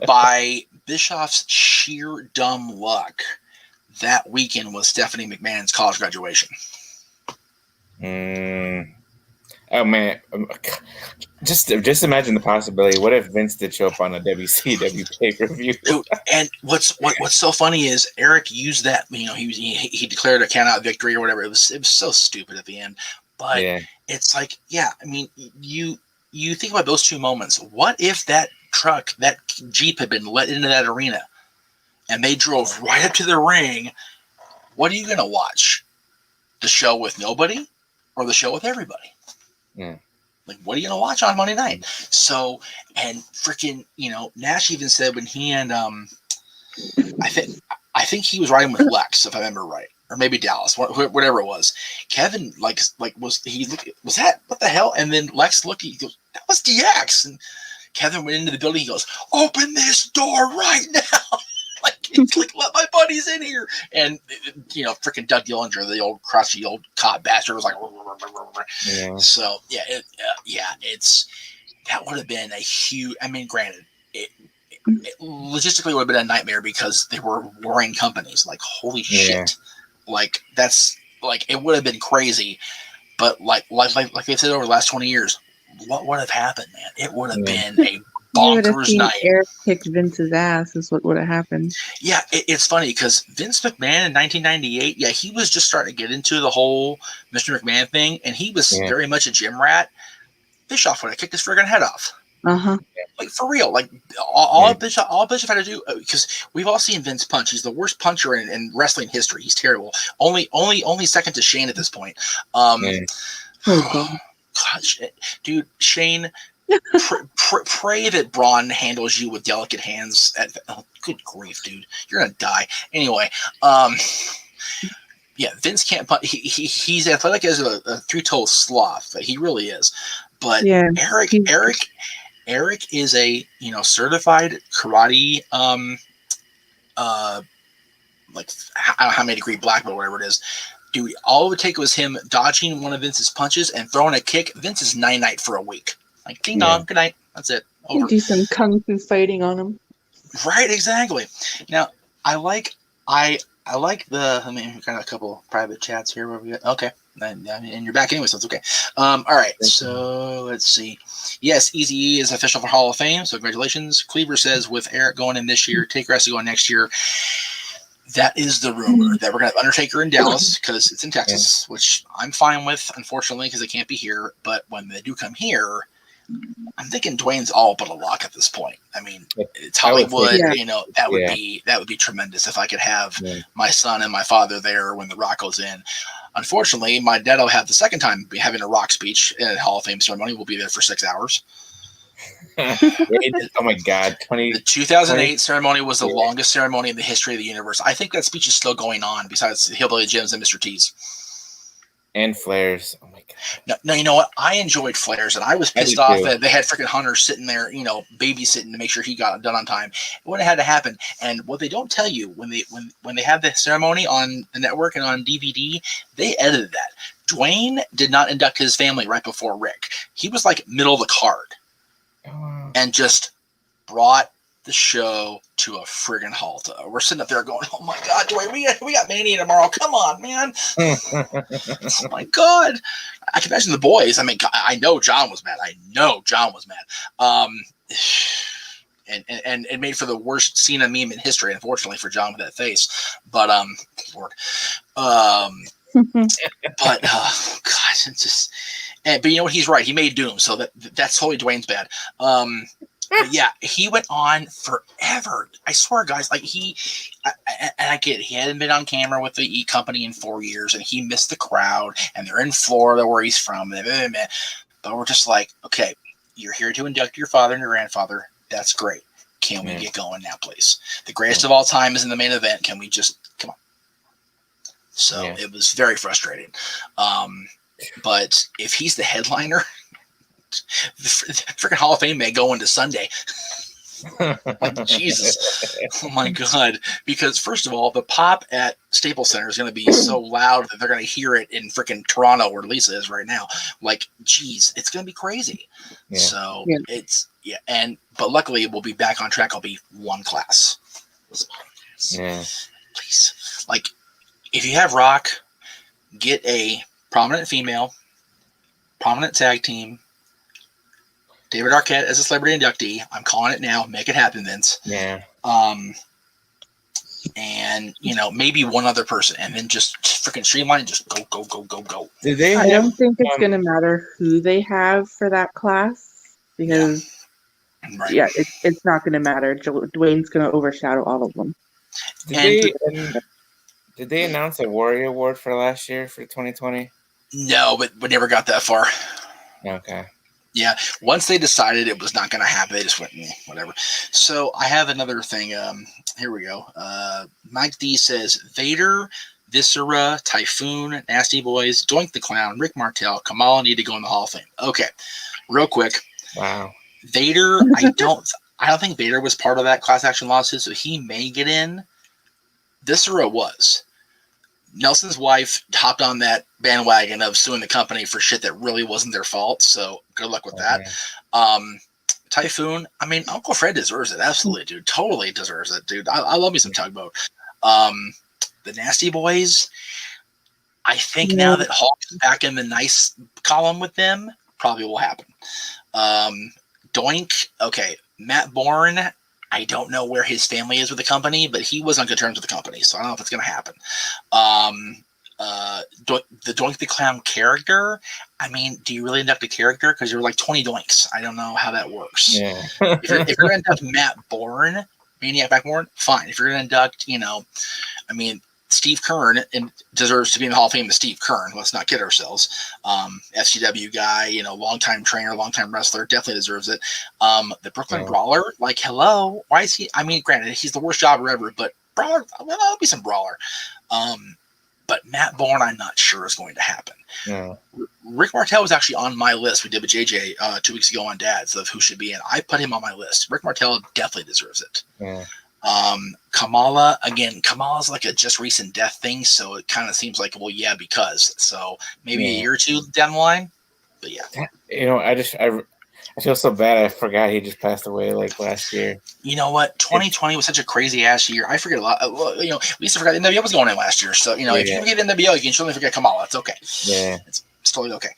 by Bischoff's sheer dumb luck, that weekend was Stephanie McMahon's college graduation. Oh man, just imagine the possibility. What if Vince did show up on a WCW pay-per-view? And what's so funny is Eric used that. He declared a count-out victory or whatever. It was so stupid at the end, but it's like, you think about those two moments. What if that Jeep had been let into that arena, and they drove right up to the ring? What are you gonna watch? The show with nobody, or the show with everybody? Yeah. Like, what are you gonna watch on Monday night? So, and freaking, Nash even said when he and I think he was riding with Lex, if I remember right, or maybe Dallas, whatever it was. Kevin was that what the hell? And then Lex looked, he goes, that was DX, and Kevin went into the building. He goes, open this door right now. Let my buddies in here. And, freaking Doug Dillinger, the old crotchety old cop bastard, was like, yeah. So, it's that would have been a huge, granted, it logistically would have been a nightmare because they were warring companies. Like, holy shit. Like, that's, it would have been crazy. But, like I said, over the last 20 years, what would have happened, man? It would have been a bonkers night. Eric kicked Vince's ass is what would have happened. Yeah, it's funny because Vince McMahon in 1998, he was just starting to get into the whole Mr. McMahon thing, and he was very much a gym rat. Bischoff would have kicked his friggin' head off. Like, for real. Like, all Bischoff had to do, because we've all seen Vince punch. He's the worst puncher in wrestling history. He's terrible. Only second to Shane at this point. Gosh, dude, Shane, pray that Braun handles you with delicate hands. Good grief, dude, you're gonna die anyway. Vince can't punch. He's athletic as a three-toed sloth. He really is. But Eric is a certified karate I don't know how many degree black belt, whatever it is. Dude, all it would take was him dodging one of Vince's punches and throwing a kick. Vince is night for a week. Like, ding dong, good night. That's it. Over. Do some kung fu fighting on him. Right, exactly. Now, I like I like the. I mean, we got a couple private chats here. Where we got, okay, and you're back anyway, so it's okay. All right, so let's see. Yes, Eazy-E is official for Hall of Fame, so congratulations. Cleaver says with Eric going in this year, Taker has to go in next year. That is the rumor that we're gonna have Undertaker in Dallas because it's in Texas, which I'm fine with, unfortunately, because they can't be here. But when they do come here, I'm thinking Dwayne's all but a lock at this point. I mean, it's Hollywood. Yeah. You know, that would be tremendous if I could have my son and my father there when the Rock goes in. Unfortunately, my dad will have the second time having a Rock speech at Hall of Fame ceremony. We'll be there for 6 hours. Oh my God! The 2008 ceremony was the longest ceremony in the history of the universe. I think that speech is still going on, besides Hillbilly Jims and Mr. T's. And Flares. Oh my God! No, you know what? I enjoyed Flares, and I was pissed off that they had freaking Hunter sitting there, babysitting to make sure he got done on time. It wouldn't have had to happen. And what they don't tell you when they have the ceremony on the network and on DVD, they edited that. Dwayne did not induct his family right before Rick. He was like middle of the card. And just brought the show to a friggin' halt. We're sitting up there going, "Oh my God, Dwayne, we got Mania tomorrow. Come on, man!" Oh my God, I can imagine the boys. I mean, I know John was mad. And it made for the worst Cena meme in history, unfortunately for John with that face. But Lord, but gosh, it's just. But you know what? He's right. He made Doom, so that's totally Dwayne's bad. But yeah, he went on forever. I swear, guys. Like I get it. He hadn't been on camera with the E Company in 4 years, and he missed the crowd. And they're in Florida, where he's from. But we're just like, okay, you're here to induct your father and your grandfather. That's great. Can we get going now, please? The greatest of all time is in the main event. Can we just come on? So it was very frustrating. But if he's the headliner, the freaking Hall of Fame may go into Sunday. Like, Jesus. Oh, my God. Because, first of all, the pop at Staples Center is going to be so loud that they're going to hear it in freaking Toronto, where Lisa is right now. Like, geez, it's going to be crazy. Yeah. So, but luckily, we'll be back on track. I'll be one class. Yeah. Please. Like, if you have Rock, get a prominent female, prominent tag team, David Arquette as a celebrity inductee. I'm calling it now. Make it happen, Vince. Yeah. And maybe one other person, and then just freaking streamline. Just go. I don't think it's going to matter who they have for that class because, it's not going to matter. Dwayne's going to overshadow all of them. Did they announce a Warrior Award for last year for 2020? No, but we never got that far. Okay. Yeah, once they decided it was not going to happen, they just went, whatever. So I have another thing. Here we go. Mike D says, Vader, Viscera, Typhoon, Nasty Boys, Doink the Clown, Rick Martel, Kamala need to go in the Hall of Fame. Okay, real quick. Wow. Vader, I don't think Vader was part of that class action lawsuit, so he may get in. Viscera was. Nelson's wife hopped on that bandwagon of suing the company for shit that really wasn't their fault. So good luck with that. Typhoon, I mean, Uncle Fred deserves it. Absolutely, dude. Totally deserves it, dude. I love me some Tugboat. The Nasty Boys, I think now that Hulk's back in the nice column with them, probably will happen. Doink, okay. Matt Bourne, I don't know where his family is with the company, but he was on good terms with the company, so I don't know if it's going to happen. The Doink the Clown character, I mean, do you really induct a character? Because you're like 20 Doinks. I don't know how that works. Yeah. if you're going to induct Matt Bourne, Maniac Matt Bourne, fine. If you're going to induct, Steve Kern deserves to be in the Hall of Fame as Steve Kern. Let's not kid ourselves. FCW guy, longtime trainer, longtime wrestler, definitely deserves it. The Brooklyn Brawler, like, hello, why is he? I mean, granted, he's the worst jobber ever, but Brawler, well, that'll be some Brawler. But Matt Bourne, I'm not sure is going to happen. Yeah. Rick Martel was actually on my list. We did with JJ 2 weeks ago on Dads of who should be in. I put him on my list. Rick Martel definitely deserves it. Yeah. Kamala, again, Kamala's like a just recent death thing, so it kind of seems like, well, yeah, because. So maybe a year or two down the line, but yeah. I feel so bad. I forgot he just passed away like last year. You know what? 2020 was such a crazy ass year. I forget a lot. We used to forget NWO was going in last year. So, if you forget NWO, you can surely forget Kamala. It's okay. Yeah. It's totally okay.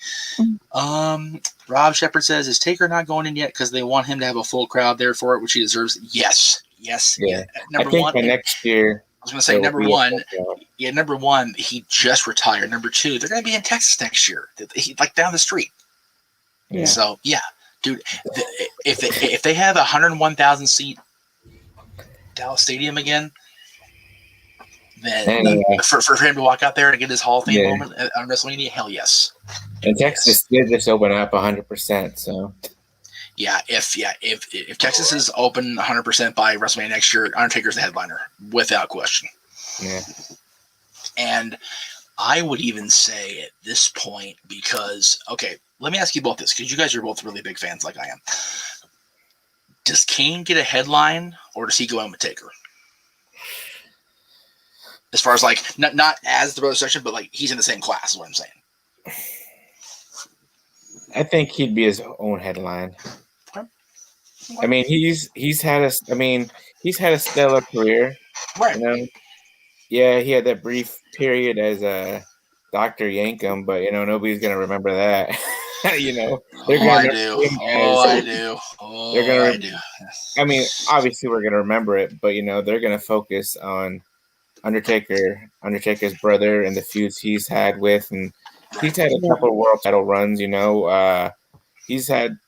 Rob Shepard says, is Taker not going in yet because they want him to have a full crowd there for it, which he deserves? Yes. Yeah. Number I think one, by next year. I was going to say, number one, he just retired. Number two, they're going to be in Texas next year, like down the street. Yeah. So, yeah. Dude, if they have a 101,000 seat Dallas Stadium again, then for him to walk out there and get his Hall of Fame moment on WrestleMania, hell yes. And Texas did just open up 100%. So if Texas is open 100% by WrestleMania next year, Undertaker's the headliner without question. Yeah. And I would even say at this point, because let me ask you both this, because you guys are both really big fans like I am. Does Kane get a headline, or does he go in with Taker? As far as like not as the brother section, but like he's in the same class is what I'm saying. I think he'd be his own headline. Okay. I mean, he's had a stellar career. Right. You know? Yeah, he had that brief period as Dr. Yankum, but nobody's gonna remember that. They're I do. I do. I mean, obviously we're gonna remember it, but they're gonna focus on Undertaker's brother and the feuds he's had with, and he's had a couple of world title runs. He's had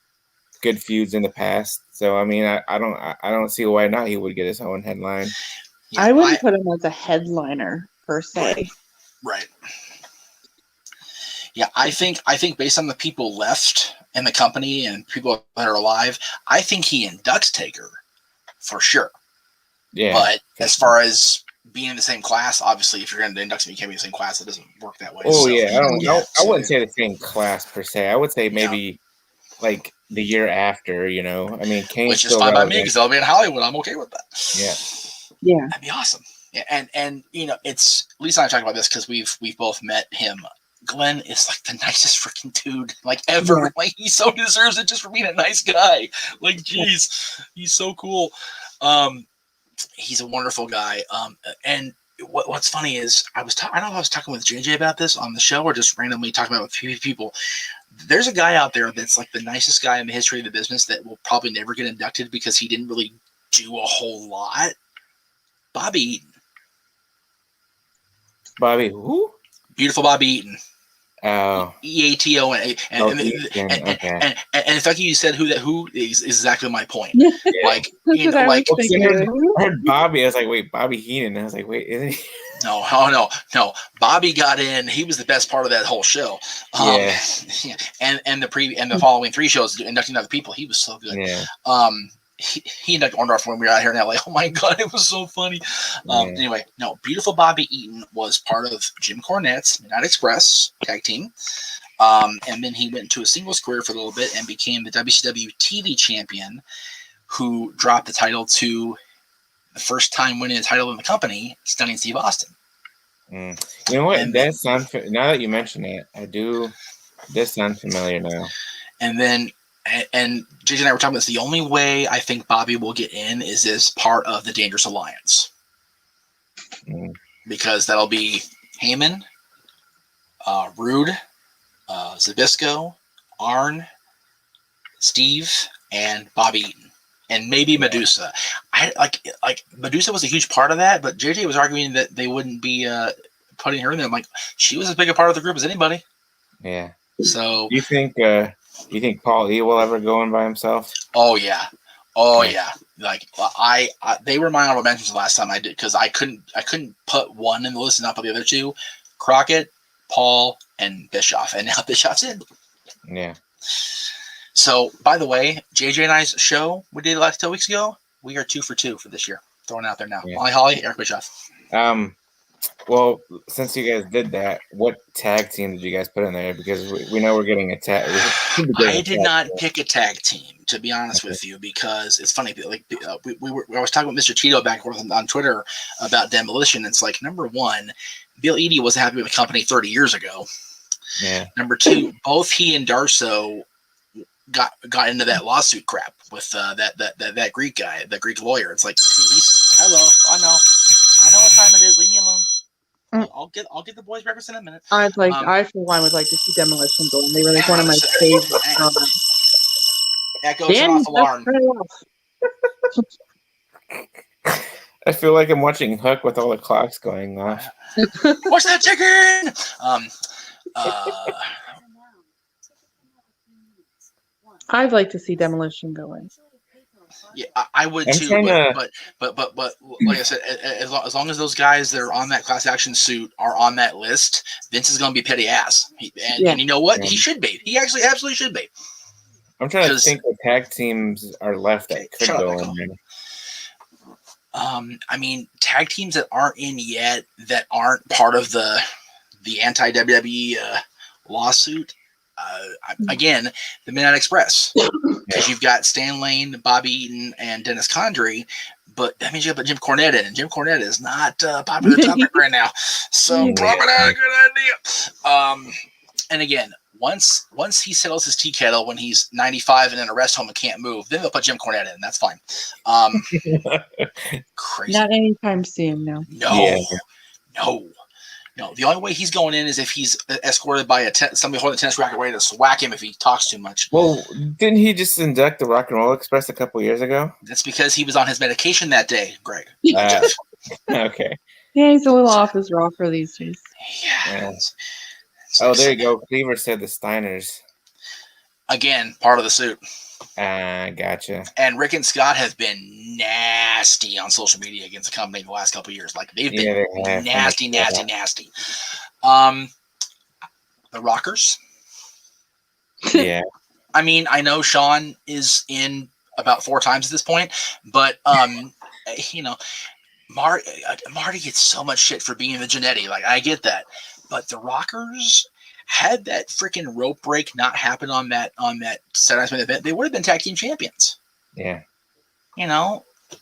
good feuds in the past. So I mean, I don't see why not he would get his own headline. Yeah, I wouldn't put him as a headliner per se. Right. Yeah, I think based on the people left in the company and people that are alive, I think he inducts Taker for sure. Yeah. But as far as being in the same class, obviously, if you're going to induct him, you can't be in the same class. It doesn't work that way. Oh, yeah. I wouldn't say the same class per se. I would say maybe like the year after, I mean, Kane's which is fine by me because they'll be in Hollywood. I'm okay with that. Yeah. That'd be awesome. Yeah, and it's Lisa and I talk about this because we've both met him. Glenn is like the nicest freaking dude like ever. Yeah. Like he so deserves it just for being a nice guy. Like, geez, he's so cool. He's a wonderful guy. And what's funny is I don't know if I was talking with JJ about this on the show or just randomly talking about it with people. There's a guy out there that's like the nicest guy in the history of the business that will probably never get inducted because he didn't really do a whole lot. Bobby Eaton. Bobby who? Beautiful Bobby Eaton. Oh. EATO and the fact you said who is exactly my point. Yeah. Like I heard Bobby. I was like, wait, Bobby Heenan. I was like, wait, isn't he? No. Bobby got in. He was the best part of that whole show. And the following 3 shows inducting other people. He was so good. Yeah. He inducted Orndorff when we were out here in LA. Oh my God, it was so funny. Anyway, beautiful Bobby Eaton was part of Jim Cornette's Midnight Express tag team. And then he went into a singles career for a little bit and became the WCW TV champion, who dropped the title to the first time winning a title in the company, Stunning Steve Austin. You know what? That sounds, now that you mention it, this sounds familiar now. And then and JJ and I were talking about this. The only way I think Bobby will get in is as part of the Dangerous Alliance. Because that'll be Heyman, Rude, Zbyszko, Arn, Steve, and Bobby Eaton. And maybe Medusa. I like Medusa was a huge part of that, but JJ was arguing that they wouldn't be putting her in there. I'm like, she was as big a part of the group as anybody. Yeah. So do you think Paul E will ever go in by himself? Oh yeah. Like they were my honorable mentions the last time I did because I couldn't put one in the list and not put the other 2. Crockett, Paul, and Bischoff, and now Bischoff's in. Yeah. So, by the way, JJ and I's show we did last 2 weeks ago, we are 2 for 2 for this year. Throwing it out there now. Yeah. Molly Holly, Eric Bischoff. Well, since you guys did that, what tag team did you guys put in there? Because we know we're getting a tag. I did not pick a tag team, to be honest with you, because it's funny. Like I was talking with Mr. Tito back on Twitter about Demolition. It's like, number one, Bill Eadie wasn't happy with the company 30 years ago. Yeah. Number 2, both he and Darso got into that lawsuit crap with that Greek guy, the Greek lawyer. It's like, hello, I know what time it is. Leave me alone. I'll get the boys' breakfast in a minute. I for one would like to see Demolition go, and they were like one of my favorites. Echo, turn off alarm. I feel like I'm watching Hook with all the clocks going off. Watch that chicken! I'd like to see Demolition go in. Yeah, I would too. But like I said, as long as those guys that are on that class action suit are on that list, Vince is going to be petty ass. And you know what? He should be. He actually absolutely should be. I'm trying to think what tag teams are left that could go in there. I mean, tag teams that aren't in yet, that aren't part of the anti-WWE lawsuit. Again, the Midnight Express, because you've got Stan Lane, Bobby Eaton, and Dennis Condrey, but that means you have Jim Cornette in, and Jim Cornette is not a popular topic right now, so probably not a good idea. And again, once he settles his tea kettle when he's 95 and in a rest home and can't move, then they'll put Jim Cornette in. That's fine. Crazy. Not anytime soon, no. No, the only way he's going in is if he's escorted by somebody holding a tennis racket ready to swhack him if he talks too much. Well, didn't he just induct the Rock and Roll Express a couple years ago? That's because he was on his medication that day, Greg. Okay. Yeah, he's a little off his rocker these days. Yeah. There you go. Cleaver said the Steiners. Again, part of the suit. Gotcha. And Rick and Scott have been nasty on social media against the company the last couple of years. Like they've been nasty. The Rockers. Yeah. I mean, I know Sean is in about 4 times at this point, but Marty gets so much shit for being the Jannetty. Like I get that, but the Rockers. Had that freaking rope break not happened on that Saturday Night event, they would have been tag team champions. Yeah.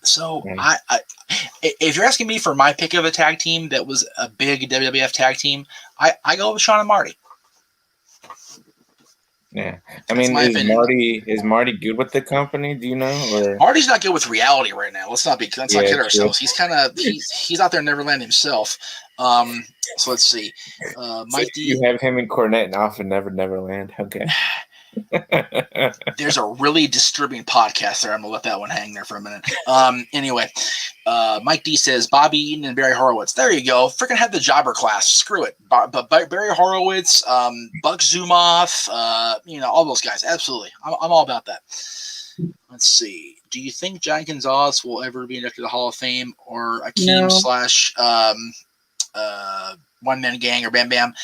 So if you're asking me for my pick of a tag team that was a big WWF tag team, I go with Sean and Marty. Yeah. I mean, is Marty good with the company? Do you know? Or? Marty's not good with reality right now. Let's not kid ourselves. He's he's out there in Neverland himself. So let's see. Mike D. You have him and Cornette off in Neverland. Okay. There's a really disturbing podcast there. I'm gonna let that one hang there for a minute. Anyway, Mike D says Bobby Eaton and Barry Horowitz. There you go. Freaking have the jobber class. Screw it. But Barry Horowitz, Buck Zumoff, all those guys. Absolutely. I'm all about that. Let's see. Do you think John Gonzalez will ever be inducted to the Hall of Fame or Akeem / One Man Gang or Bam Bam?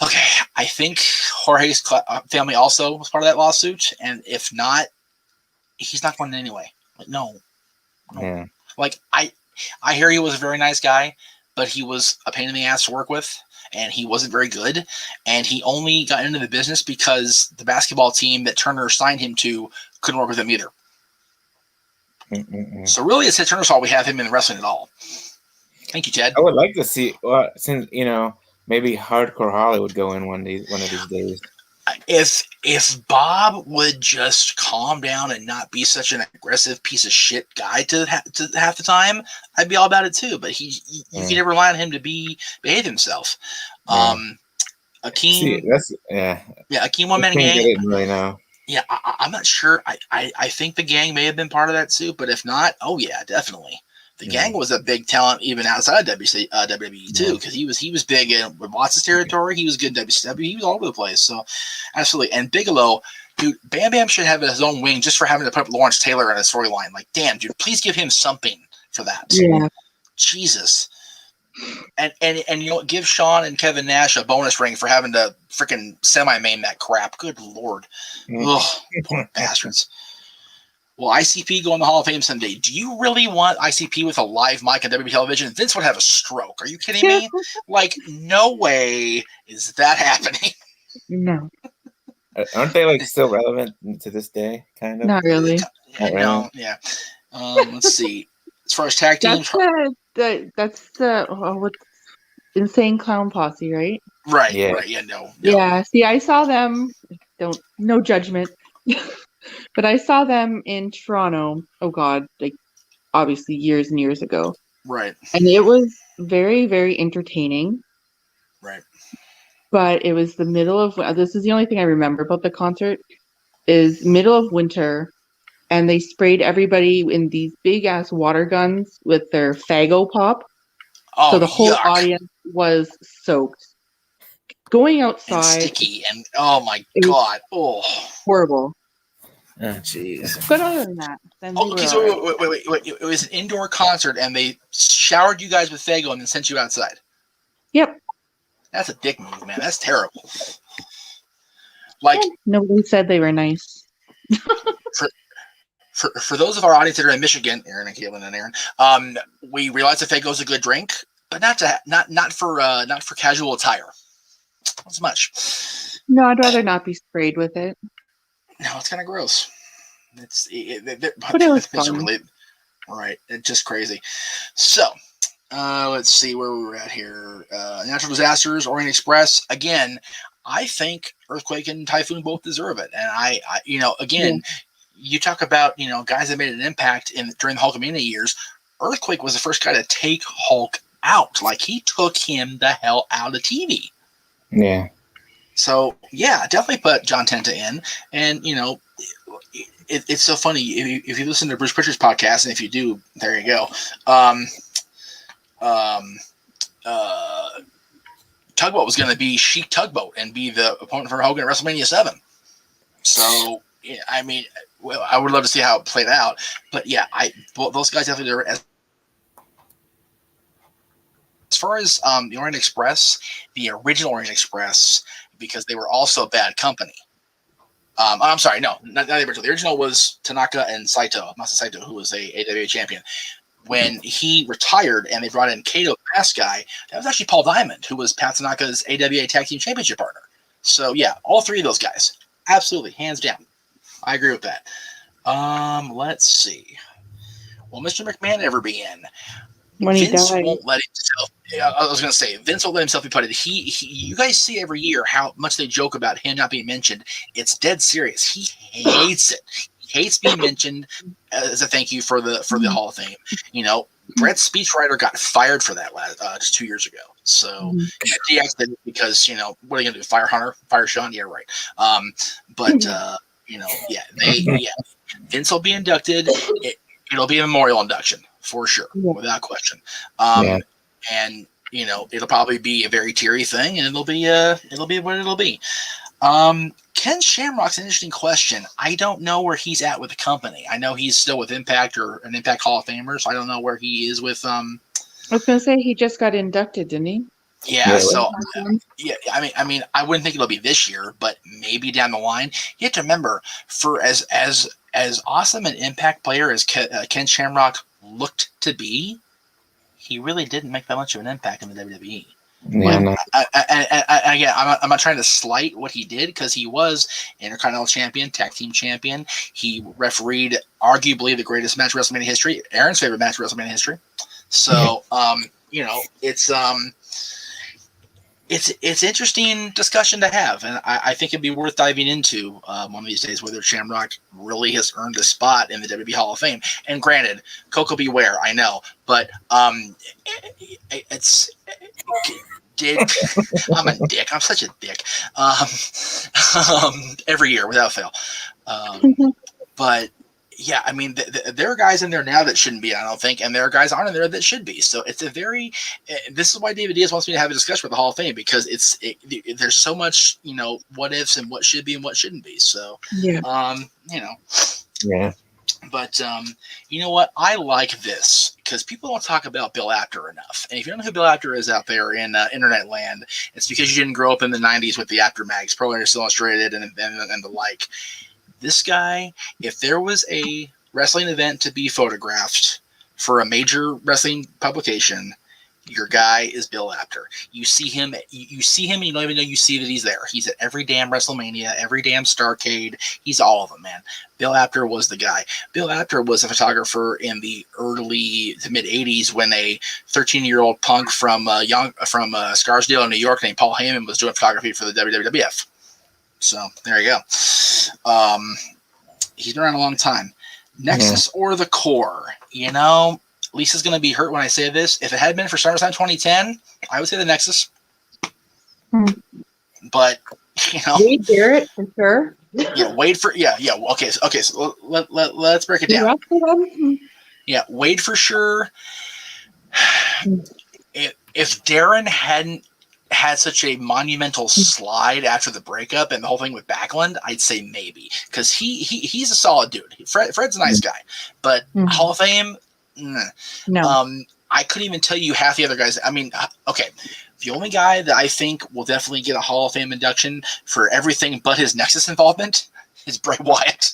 Okay, I think Jorge's family also was part of that lawsuit, and if not, he's not going in anyway. Like, no. Yeah. Like I hear he was a very nice guy, but he was a pain in the ass to work with, and he wasn't very good, and he only got into the business because the basketball team that Turner signed him to couldn't work with him either. So really, it's at Turner's fault we have him in wrestling at all. Thank you, Ted. I would like to see, since maybe Hardcore Holly would go in one of these days. If Bob would just calm down and not be such an aggressive piece of shit guy to half the time, I'd be all about it too. But you can never rely on him to behave himself. Akeem, Akeem One Man Gang. Really know. Yeah, I'm not sure. I think the gang may have been part of that suit, but if not, oh yeah, definitely. The gang was a big talent even outside WWE too, because he was big in Watts' territory. He was good in WCW. He was all over the place. So, absolutely. And Bigelow, dude, Bam Bam should have his own wing just for having to put up Lawrence Taylor in a storyline. Like, damn, dude, please give him something for that. Yeah. Jesus. And give Sean and Kevin Nash a bonus ring for having to freaking semi-main that crap. Good Lord. Ugh, poor bastards. Will ICP go in the Hall of Fame someday? Do you really want ICP with a live mic on WWE television? Vince would have a stroke. Are you kidding me? Like, no way is that happening. No. Aren't they still relevant to this day? Kind of. Not really. No. Yeah. Let's see. As far as tag teams, that's the Insane Clown Posse, right? Right. Yeah. Right. Yeah. No. Yeah. See, I saw them. No judgment. But I saw them in Toronto. Oh God, like obviously years and years ago. Right. And it was very, very entertaining. Right. But it was the middle of, this is the only thing I remember about the concert, is middle of winter, and they sprayed everybody in these big ass water guns with their Fago pop. So Oh, the whole yuck. audience was soaked. Going And outside, sticky. And, oh, my it was God. Oh. horrible. Oh, jeez. But other than that, then Oh, we okay, were so all right. wait. It was an indoor concert, and they showered you guys with Fago and then sent you outside. Yep. That's a dick move, man. That's terrible. Like, Yeah, nobody said they were nice. for those of our audience that are in Michigan, Aaron and Caitlin and Aaron, we realize that Fago is a good drink, but not for casual attire. Not as much. No, I'd rather not be sprayed with it. No, it's kind of gross. But it was It's fun. really right. It's just crazy. So, let's see where we're at here. Natural disasters, Orient Express. Again, I think earthquake and typhoon both deserve it. And I again, you talk about guys that made an impact during the Hulkamania years. Earthquake was the first guy to take Hulk out. Like, he took him the hell out of TV. Yeah. So yeah, definitely put John Tenta in. And it's so funny if you listen to Bruce Pritchard's podcast, and if you do, there you go. Tugboat was going to be Sheik Tugboat and be the opponent for Hogan at WrestleMania 7. So, yeah, I mean, well, I would love to see how it played out. But yeah, those guys definitely did it. As far as the Orient Express, the original Orient Express, because they were also bad company. I'm sorry, no, not the original. The original was Tanaka and Saito, Masa Saito, who was a AWA champion. When he retired and they brought in Kato, the mask guy, that was actually Paul Diamond, who was Pat Tanaka's AWA Tag Team Championship partner. So yeah, all three of those guys, absolutely, hands down. I agree with that. Let's see. Will Mr. McMahon ever be in? When he Vince died. won't let himself. I was going to say, Vince won't let himself be put in. You guys see every year how much they joke about him not being mentioned. It's dead serious. He hates it. He hates being mentioned as a thank you for the Hall of Fame. Brett's speechwriter got fired for that just 2 years ago. So deactivated it because what are you going to do? Fire Hunter? Fire Sean? Yeah, right. Vince will be inducted. It'll be a memorial induction for sure, without question. And it'll probably be a very teary thing, and it'll be what it'll be. Ken Shamrock's an interesting question. I don't know where he's at with the company. I know he's still with Impact or an Impact Hall of Famer, so I don't know where he is with. I was going to say he just got inducted, didn't he? Yeah, so I mean, I wouldn't think it'll be this year, but maybe down the line. You have to remember, for as awesome an Impact player as Ken Shamrock looked to be, he really didn't make that much of an impact in the WWE. Yeah, no. Again, I'm not trying to slight what he did, because he was Intercontinental Champion, Tag Team Champion. He refereed arguably the greatest match in WrestleMania history, Aaron's favorite match in WrestleMania history. So, it's interesting discussion to have, and I think it'd be worth diving into one of these days, whether Shamrock really has earned a spot in the WWE Hall of Fame. And granted, Coco Beware, I know, but I'm a dick. I'm such a dick. Every year without fail. But yeah, I mean, there are guys in there now that shouldn't be, I don't think, and there are guys aren't in there that should be. So it's this is why David Diaz wants me to have a discussion with the Hall of Fame, because there's so much, what ifs and what should be and what shouldn't be. So, Yeah. But you know what? I like this because people don't talk about Bill Apter enough. And if you don't know who Bill Apter is out there in internet land, it's because you didn't grow up in the 90s with the Apter mags, Pro Wrestling Illustrated and the like. This guy, if there was a wrestling event to be photographed for a major wrestling publication, your guy is Bill Apter. You see him, and you don't even know you see that he's there. He's at every damn WrestleMania, every damn Starrcade. He's all of them, man. Bill Apter was the guy. Bill Apter was a photographer in the early to mid '80s when a 13-year-old punk from Scarsdale, New York, named Paul Heyman was doing photography for the WWF. So there you go. He's been around a long time. Nexus or the Core? You know, Lisa's going to be hurt when I say this. If it had been for SummerSlam 2010, I would say the Nexus. But, you know. Wade Barrett, for sure. Yeah, Wade for, yeah. Okay, so let's break it down. Yeah, Wade for sure. If Darren hadn't had such a monumental slide after the breakup and the whole thing with Backlund, I'd say maybe, because he's a solid dude. Fred's a nice guy, but Hall of Fame, no. I couldn't even tell you half the other guys. I mean, okay, the only guy that I think will definitely get a Hall of Fame induction for everything but his Nexus involvement is Bray Wyatt,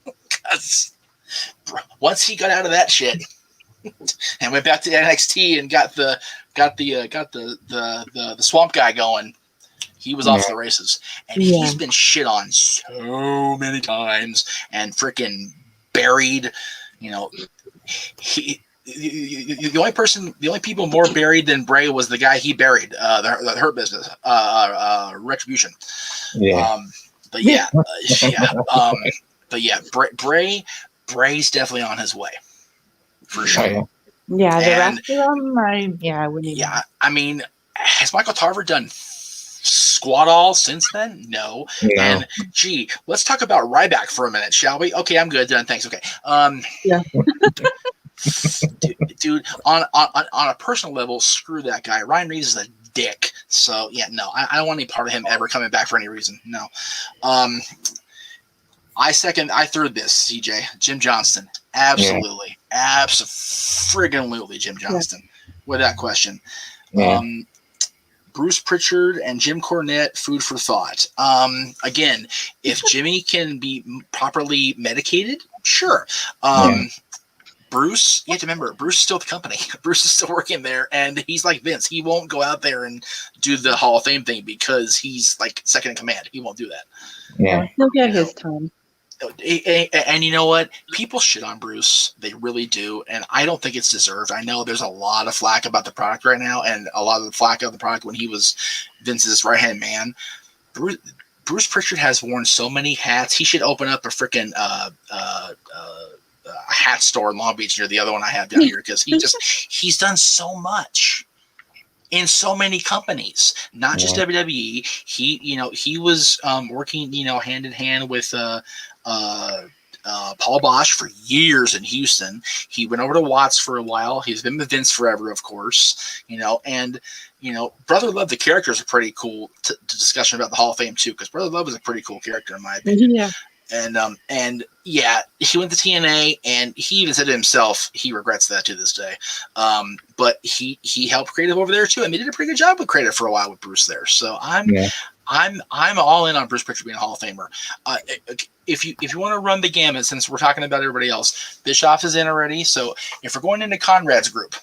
because once he got out of that shit and went back to NXT and got the swamp guy going, he was off to the races. And he's been shit on so many times and freaking buried. You know, the only people more buried than Bray was the guy he buried, the Hurt Business, Retribution. But Bray's definitely on his way for sure. Yeah, the rest of them, I wouldn't. Yeah, I mean, has Michael Tarver done squat all since then? No. And gee, let's talk about Ryback for a minute, shall we? Okay, I'm good. Done. Thanks. Okay. Dude, on a personal level, screw that guy. Ryan Reeves is a dick. So yeah, no, I don't want any part of him ever coming back for any reason. No. I third this, CJ. Jim Johnston. Absolutely. Absolutely Jim Johnston. Without question. Bruce Pritchard and Jim Cornette, food for thought. Again, if Jimmy can be properly medicated, sure. Bruce, you have to remember, Bruce is still at the company. Bruce is still working there, and he's like Vince. He won't go out there and do the Hall of Fame thing because he's like second in command. He won't do that. Yeah, he'll get his time. And you know what? People shit on Bruce. They really do. And I don't think it's deserved. I know there's a lot of flack about the product right now and a lot of the flack of the product when he was Vince's right-hand man. Bruce Pritchard has worn so many hats. He should open up a freaking hat store in Long Beach near the other one I have down here because he's done so much in so many companies, not just WWE. He was working, hand in hand with Paul Bosch for years in Houston. He went over to Watts for a while. He's been with Vince forever, of course. Brother Love, the character, is a pretty cool discussion about the Hall of Fame too, because Brother Love is a pretty cool character in my opinion. Yeah. And he went to TNA, and he even said to himself he regrets that to this day. But he helped creative over there too, and they did a pretty good job with creative for a while with Bruce there. So I'm all in on Bruce Pritchard being a Hall of Famer. If you want to run the gamut, since we're talking about everybody else, Bischoff is in already. So if we're going into Conrad's group,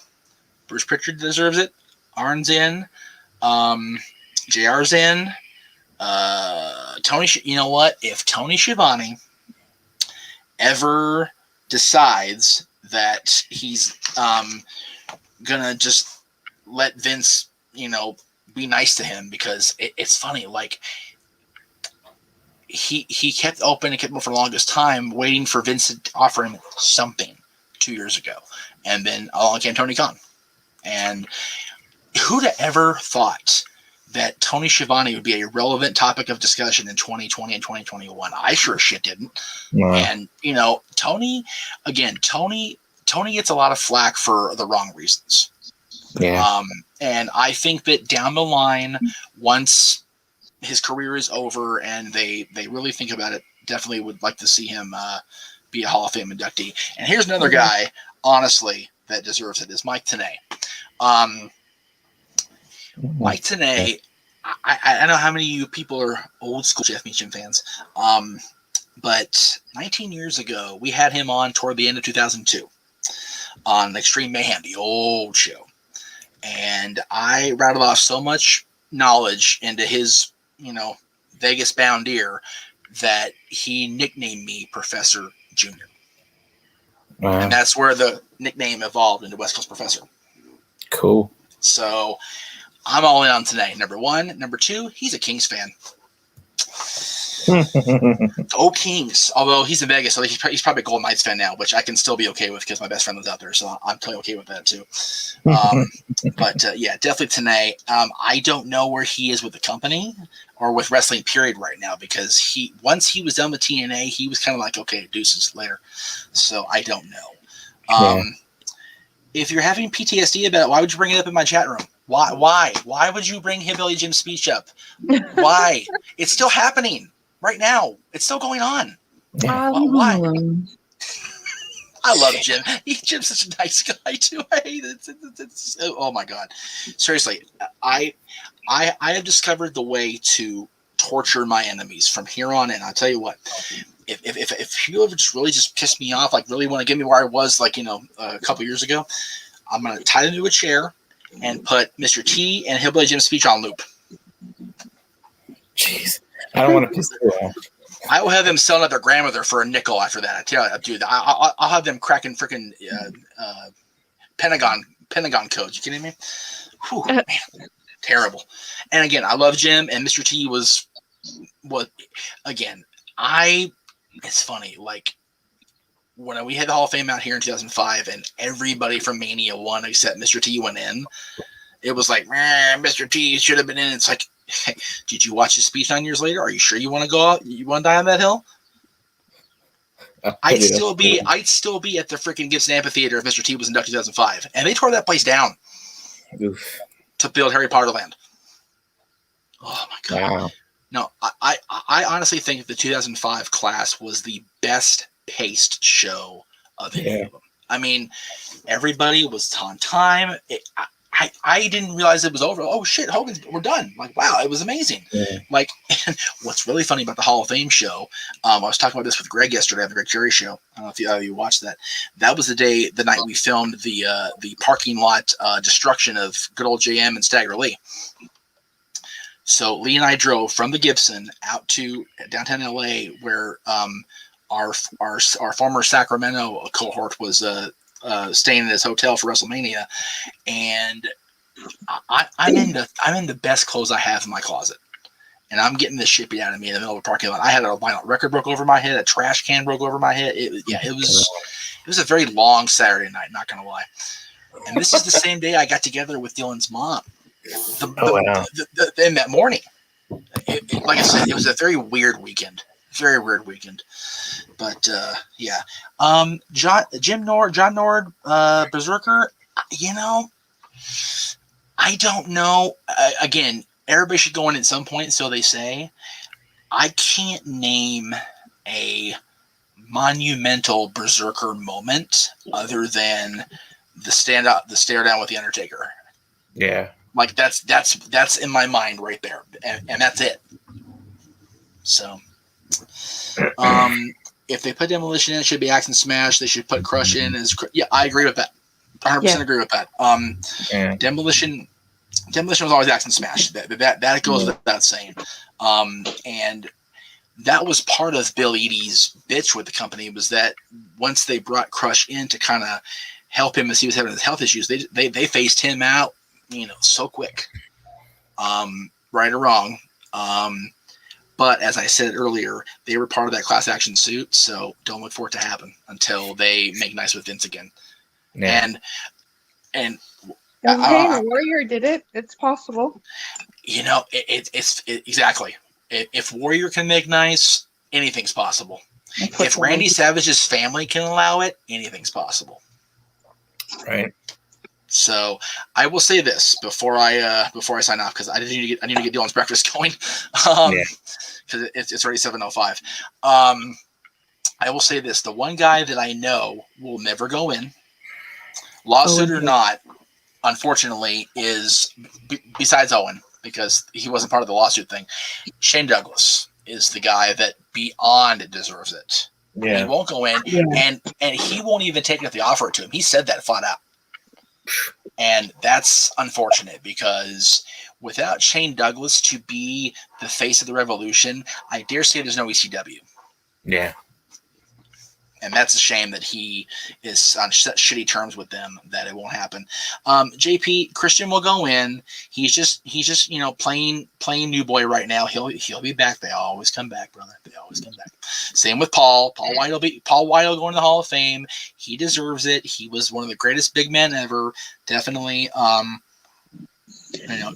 Bruce Pritchard deserves it. Arn's in. JR's in. Tony, you know what? If Tony Schiavone ever decides that he's gonna just let Vince, be nice to him, because it's funny, like he kept open and kept open for the longest time, waiting for Vince to offer him something 2 years ago, and then along came Tony Khan. And who'd have ever thought that Tony Schiavone would be a relevant topic of discussion in 2020 and 2021? I sure as shit didn't. And Tony gets a lot of flack for the wrong reasons. And I think that down the line, once his career is over and they really think about it, definitely would like to see him be a Hall of Fame inductee. And here's another guy, honestly, that deserves it, is Mike Tenay. Mike Tenay, I don't know how many of you people are old school Jeff Meacham fans, but 19 years ago, we had him on toward the end of 2002 on Extreme Mayhem, the old show. And I rattled off so much knowledge into his, Vegas-bound ear that he nicknamed me Professor Junior. And that's where the nickname evolved into West Coast Professor. Cool. So I'm all in on today. Number one. Number two, he's a Kings fan. Go Kings. Although he's in Vegas, so he's probably a Golden Knights fan now, which I can still be okay with because my best friend lives out there, so I'm totally okay with that too. But yeah, definitely Tenay. I don't know where he is with the company or with wrestling period right now, because once he was done with TNA, he was kind of like, okay, deuces later. So I don't know. If you're having PTSD about it, why would you bring it up in my chat room? Why would you bring Hillbilly Jim's speech up? Why? It's still happening right now. It's still going on. Why? I love Jim. Jim's such a nice guy too. I hate it. Oh my god. Seriously, I have discovered the way to torture my enemies from here on in. I'll tell you what. If you ever just piss me off, like really want to get me where I was, like, a couple years ago, I'm gonna tie them to a chair and put Mr. T and Hillbilly Jim's speech on loop. Jeez, I don't want to piss you off. I will have them selling out their grandmother for a nickel after that. I tell you, dude, I'll have them cracking freaking Pentagon codes. You kidding me? Whew, man, terrible. And again, I love Jim, and Mr. T was again. It's funny, like when we had the Hall of Fame out here in 2005, and everybody from Mania 1 except Mr. T went in. It was like, Mr. T should have been in. It's like, hey, did you watch his speech 9 years later? Are you sure you want to go out? You want to die on that hill? I'd still be at the freaking Gibson Amphitheater if Mr. T was inducted in 2005, and they tore that place down to build Harry Potter Land. Oh my god! Wow. No, I honestly think the 2005 class was the best paced show of any of them. I mean, everybody was on time. I didn't realize it was over. Oh shit, we're done. Like, wow, it was amazing. Yeah. Like, and what's really funny about the Hall of Fame show, I was talking about this with Greg yesterday on the Greg Cherry show. I don't know if you watched that. That was the night we filmed the parking lot destruction of good old JM and Stagger Lee. So Lee and I drove from the Gibson out to downtown LA, where our former Sacramento cohort was staying in this hotel for WrestleMania, and I'm in the best clothes I have in my closet, and I'm getting this shit beat out of me in the middle of a parking lot. I had a vinyl record broke over my head, a trash can broke over my head. It was a very long Saturday night, not gonna lie. And this is the same day I got together with Dylan's mom. In that morning, like I said, it was a very weird weekend. Very weird weekend. But yeah. John Nord, Berserker, I don't know. Again, everybody should go in at some point, so they say. I can't name a monumental Berserker moment other than the stare down with the Undertaker. Yeah. Like that's in my mind right there, and that's it. So, if they put Demolition in, it should be Axe and Smash. They should put Crush in. I agree with that. 100% agree with that. Demolition was always Axe and Smash. That goes without saying. And that was part of Bill Eadie's bitch with the company, was that once they brought Crush in to kind of help him as he was having his health issues, they phased him out, so quick, right or wrong. But as I said earlier, they were part of that class action suit, so don't look for it to happen until they make nice with Vince again. Yeah. And Warrior did it. It's possible. It's exactly. If Warrior can make nice, anything's possible. If Randy Savage's family can allow it, anything's possible. Right. So I will say this before I sign off, because I need to get Dylan's breakfast going, because it's already 7:05. I will say this: the one guy that I know will never go in, lawsuit or not, unfortunately, is besides Owen, because he wasn't part of the lawsuit thing. Shane Douglas is the guy that beyond deserves it. Yeah. He won't go in, and he won't even take it if they offer it to him. He said that flat out. And that's unfortunate, because without Shane Douglas to be the face of the Revolution, I dare say there's no ECW. Yeah. And that's a shame that he is on such shitty terms with them that it won't happen. JP Christian will go in. He's just playing new boy right now. He'll be back. They always come back, brother. They always come back. Same with Paul. Paul White will go in the Hall of Fame. He deserves it. He was one of the greatest big men ever. Definitely.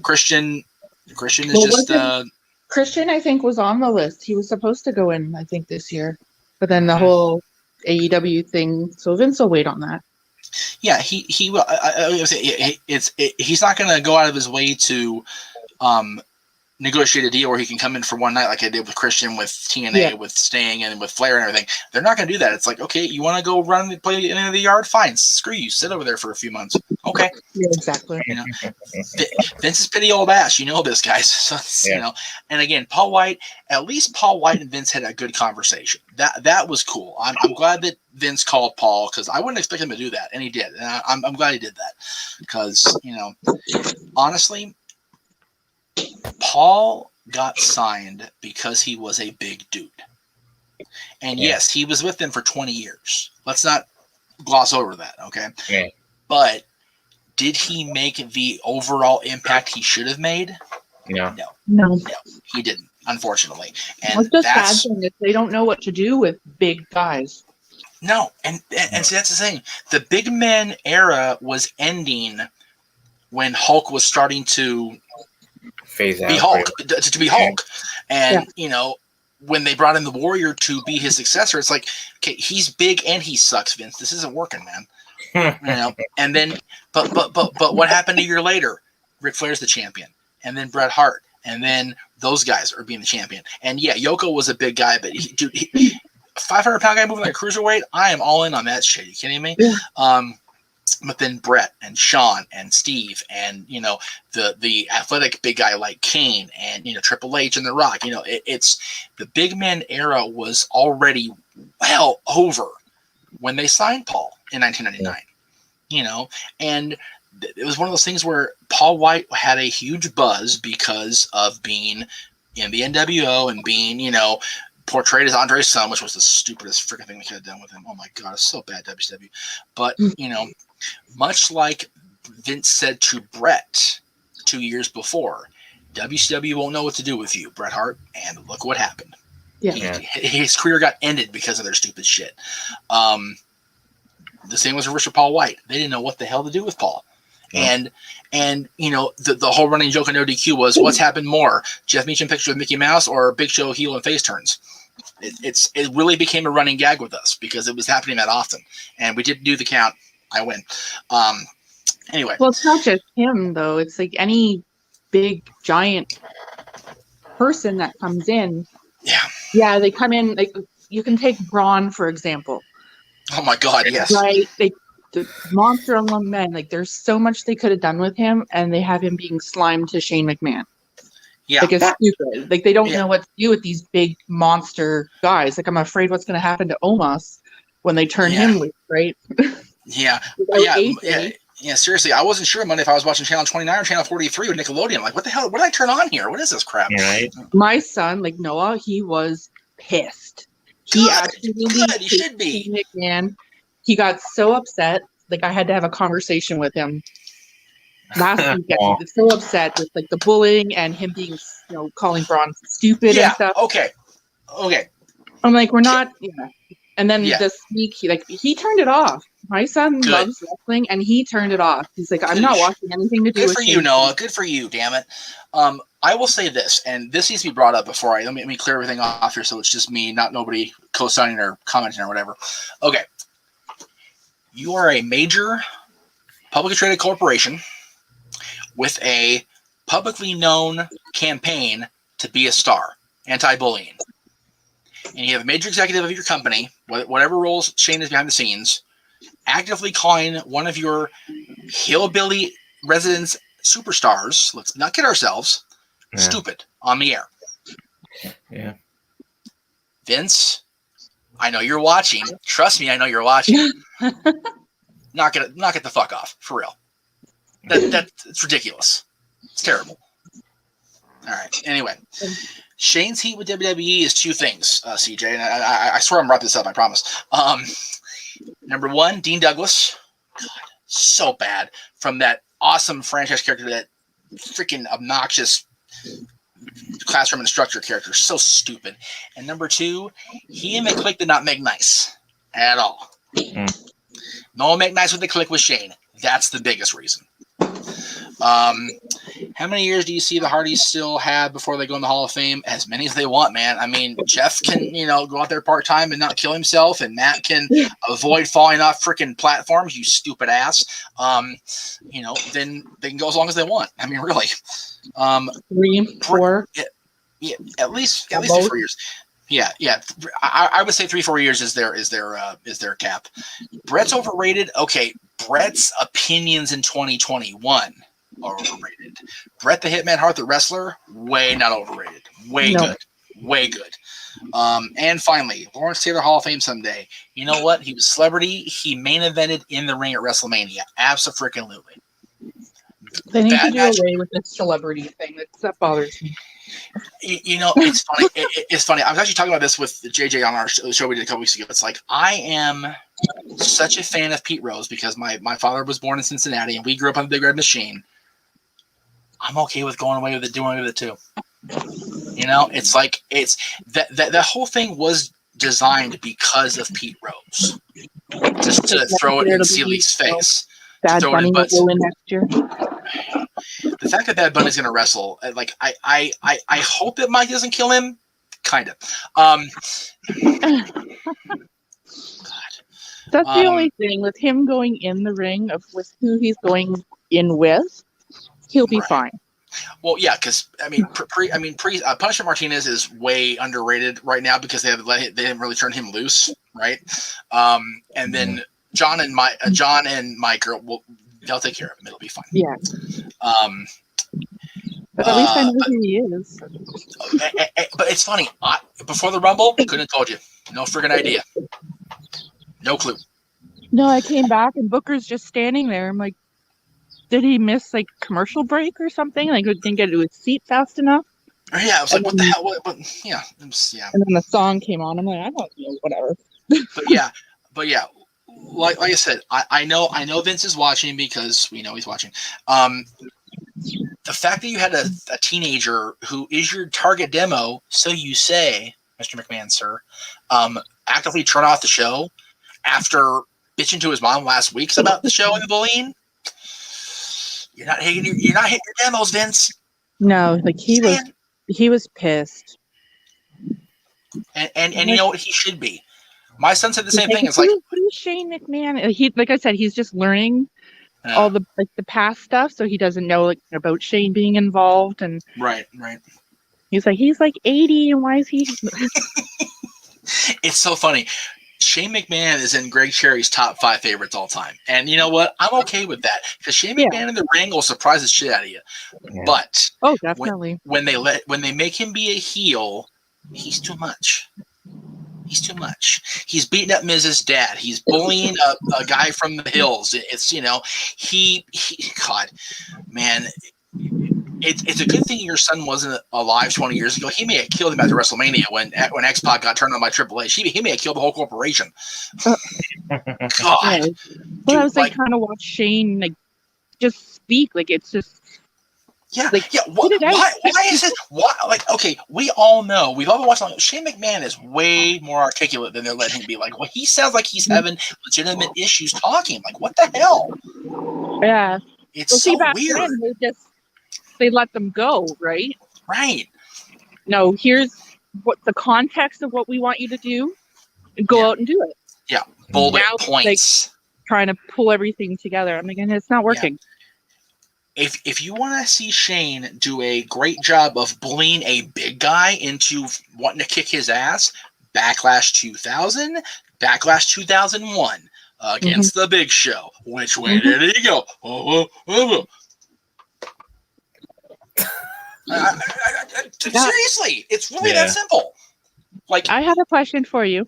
Christian is just. Christian, I think, was on the list. He was supposed to go in, I think, this year, but then the whole AEW thing. So Vince will wait on that. Yeah, he will. He's not going to go out of his way to negotiate a deal where he can come in for one night like I did with Christian, with TNA, with Sting, and with Flair and everything. They're not going to do that. It's like, okay, you want to go play in the yard? Fine, screw you. Sit over there for a few months. Okay. Yeah, exactly. Vince's pretty old ass. You know this, guys. So, and again, Paul White. At least Paul White and Vince had a good conversation. That was cool. I'm glad that Vince called Paul because I wouldn't expect him to do that, and he did. And I'm glad he did that because honestly. Paul got signed because he was a big dude. And yes, he was with them for 20 years. Let's not gloss over that, okay? Yeah. But did he make the overall impact he should have made? No, he didn't, unfortunately. And what's the sad thing is they don't know what to do with big guys. No, and see, that's the thing. The big men era was ending when Hulk was starting to phase out. Be Hulk, to be Hulk. And, when they brought in the Warrior to be his successor, it's like, okay, he's big and he sucks, Vince. This isn't working, man. And then, but what happened a year later? Ric Flair's the champion. And then Bret Hart. And then those guys are being the champion. And yeah, Yoko was a big guy, but 500-pound guy moving like a cruiserweight, I am all in on that shit. You kidding me? Yeah. But then Brett and Sean and Steve and the athletic big guy like Kane and Triple H and The Rock. It's the big men era was already well over when they signed Paul in 1999. And it was one of those things where Paul White had a huge buzz because of being in the NWO and being portrayed as Andre's son, which was the stupidest freaking thing we could have done with him. Oh my god, it's so bad, WCW. But much like Vince said to Brett 2 years before, WCW won't know what to do with you, Bret Hart, and look what happened. Yeah. His career got ended because of their stupid shit. The same was for Paul White. They didn't know what the hell to do with Paul. Yeah. And the whole running joke on ODQ was, what's happened more, Jeff Meacham picture with Mickey Mouse or Big Show heel and face turns? It really became a running gag with us because it was happening that often. And we did do the count. I win. Anyway. Well, it's not just him, though. It's like any big, giant person that comes in. Yeah. Yeah, they come in. Like, you can take Braun, for example. Oh, my God, yes. Right? The Monster Among Men. Like, there's so much they could have done with him, and they have him being slimed to Shane McMahon. Yeah. Like, it's stupid. Like, they don't know what to do with these big monster guys. Like, I'm afraid what's going to happen to Omos when they turn him loose, right? Yeah. Yeah, seriously, I wasn't sure Monday if I was watching Channel 29 or Channel 43 with Nickelodeon. Like, what the hell? What did I turn on here? What is this crap? Right. My son, like Noah, he was pissed. He should be. McMahon. He got so upset. Like, I had to have a conversation with him last weekend. He was so upset with like the bullying and him being, calling Braun stupid and stuff. Okay. I'm like, we're not. Yeah. And then this week, he turned it off. My son loves wrestling, and he turned it off. He's like, I'm not watching anything to do with Good for you, Noah. Good for you, damn it. I will say this, and this needs to be brought up before let me clear everything off here so it's just me, not nobody co-signing or commenting or whatever. Okay. You are a major publicly traded corporation with a publicly known campaign to be a star, anti-bullying. And you have a major executive of your company, whatever roles Shane is behind the scenes, actively calling one of your hillbilly residents superstars, let's not kid ourselves, stupid on the air. Yeah. Vince, I know you're watching. Trust me, I know you're watching. Knock it the fuck off, for real. It's ridiculous. It's terrible. All right. Anyway, Shane's heat with WWE is two things, CJ, and I swear I'm wrap this up. I promise. Number one, Dean Douglas. God, so bad from that awesome franchise character, that freaking obnoxious classroom instructor character. So stupid. And number two, he and McClick did not make nice at all. No one make nice with the Click with Shane. That's the biggest reason. How many years do you see the Hardys still have before they go in the Hall of Fame? As many as they want, man. I mean, Jeff can, go out there part-time and not kill himself, and Matt can avoid falling off freaking platforms, you stupid ass. Then they can go as long as they want. I mean, really. 3, 4. Yeah, at least 3, 4 years. Yeah. I would say 3, 4 years is their cap. Brett's overrated. Okay, Brett's opinions in 2021 are overrated. Bret the Hitman Hart, the wrestler, way not overrated. Way good. And finally, Lawrence Taylor Hall of Fame someday. You know what? He was a celebrity. He main evented in the ring at WrestleMania. Absolutely. They need to do away with this celebrity thing. That bothers me. It's funny. It's funny. I was actually talking about this with JJ on our show we did a couple weeks ago. It's like, I am such a fan of Pete Rose because my father was born in Cincinnati and we grew up on the Big Red Machine. I'm okay with going away with it, doing away with it too. It's like that whole thing was designed because of Pete Rose, just to throw it in Seeley's face. Bad Bunny will go in next year. The fact that Bad Bunny's going to wrestle, like I hope that Mike doesn't kill him. Kind of. That's the only thing with him going in the ring with who he's going in with. He'll be fine. Well, yeah, because Punishment Martinez is way underrated right now because they didn't really turn him loose, right? And then John and Mike they'll take care of him. It'll be fine. Yeah. But at least I know who he is. But it's funny. Before the Rumble, couldn't have told you. No friggin' idea. No clue. No, I came back and Booker's just standing there. I'm like, did he miss like commercial break or something? Like, didn't get to his seat fast enough? Yeah, I was like, what the hell? Yeah. And then the song came on. I'm like, I don't know, whatever. But yeah, like I said, I know Vince is watching because we know he's watching. The fact that you had a teenager who is your target demo, so you say, Mr. McMahon, sir, actively turn off the show after bitching to his mom last week about the show and the bullying. You're not hitting your demos, Vince. No, like he was pissed. And you know what, he should be. My son said the same thing. It's like, who's Shane McMahon? He, like I said, he's just learning all the past stuff, so he doesn't know about Shane being involved. And right. He's like 80, and why is he? It's so funny. Shane McMahon is in Greg Cherry's top 5 favorites all time. And you know what? I'm okay with that. Because Shane McMahon in the ring will surprise the shit out of you. Yeah. But definitely. When they make him be a heel, he's too much. He's beating up Miz's dad. He's bullying a guy from the hills. It's he God, man. It's a good thing your son wasn't alive 20 years ago. He may have killed him after WrestleMania when X-Pac got turned on by Triple H. He may have killed the whole corporation. God. Yeah. Well, I was trying to watch Shane just speak. It's just Why is it? Why? Okay, we all know. We've all been watching. Shane McMahon is way more articulate than they're letting him be. He sounds like he's having legitimate issues talking. What the hell? Yeah, it's so weird. They let them go, right? Right. No, here's what the context of what we want you to do. Go out and do it. Yeah, bullet points. Trying to pull everything together. I'm and it's not working. Yeah. If you want to see Shane do a great job of bullying a big guy into wanting to kick his ass, Backlash 2000, Backlash 2001 against the Big Show. Which way did he go? Seriously, it's really that simple. I have a question for you.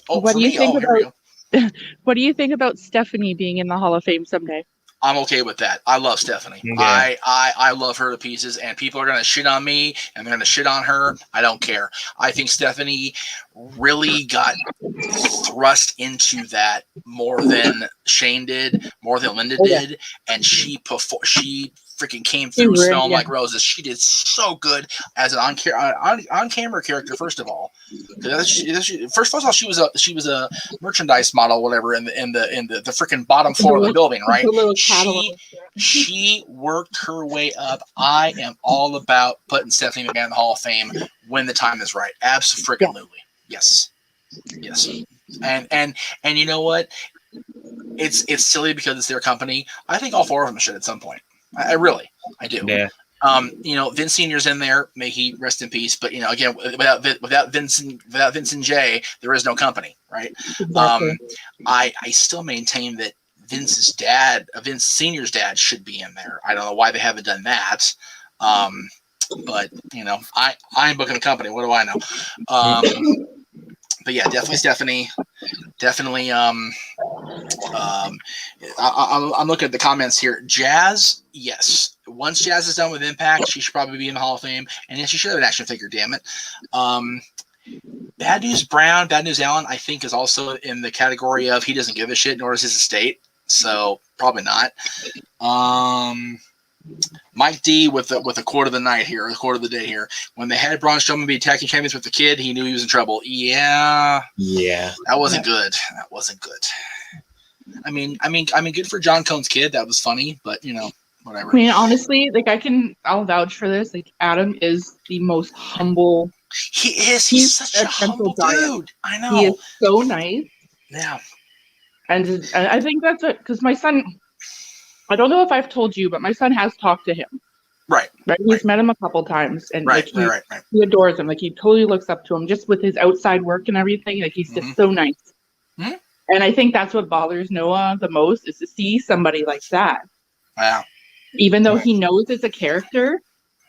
What do you think about Stephanie being in the Hall of Fame someday? I'm okay with that. I love Stephanie. Yeah. I love her to pieces, and people are gonna shit on me and they're gonna shit on her. I don't care. I think Stephanie really got thrust into that more than Shane did, more than Linda did, and she freaking came through smelling like roses. She did so good as an on camera character. First of all, first of all, she was a merchandise model, whatever, in the freaking bottom floor of the building, right? She worked her way up. I am all about putting Stephanie McMahon in the Hall of Fame when the time is right. Absolutely, yes. And you know what? It's silly because it's their company. I think all four of them should at some point. I do. Yeah. Vince Senior's in there. May he rest in peace. But again, without Vince and Jay, there is no company, right? Exactly. I still maintain that Vince Senior's dad should be in there. I don't know why they haven't done that. But I'm booking the company. What do I know? But yeah, definitely Stephanie. Definitely. I'm looking at the comments here. Jazz, yes. Once Jazz is done with Impact, she should probably be in the Hall of Fame, and yes, she should have an action figure. Damn it. Bad News Brown, Bad News Allen, I think is also in the category of he doesn't give a shit, nor does his estate. So probably not. Mike D with a quote of the night here, the quote of the day here. When they had Braun Strowman be tag team champions with the kid, he knew he was in trouble. Yeah. That wasn't good. I mean, good for John Cone's kid. That was funny, but whatever. I mean, honestly, I'll vouch for this. Like, Adam is the most humble. He is. He's such a humble dude. I know. He is so nice. Yeah. And I think that's it, because my son. I don't know if I've told you, but my son has talked to him. Right. He's met him a couple times, and right. He adores him. Like, he totally looks up to him, just with his outside work and everything. Like, he's just so nice. Mm-hmm. And I think that's what bothers Noah the most, is to see somebody like that. Wow. Even though he knows it's a character.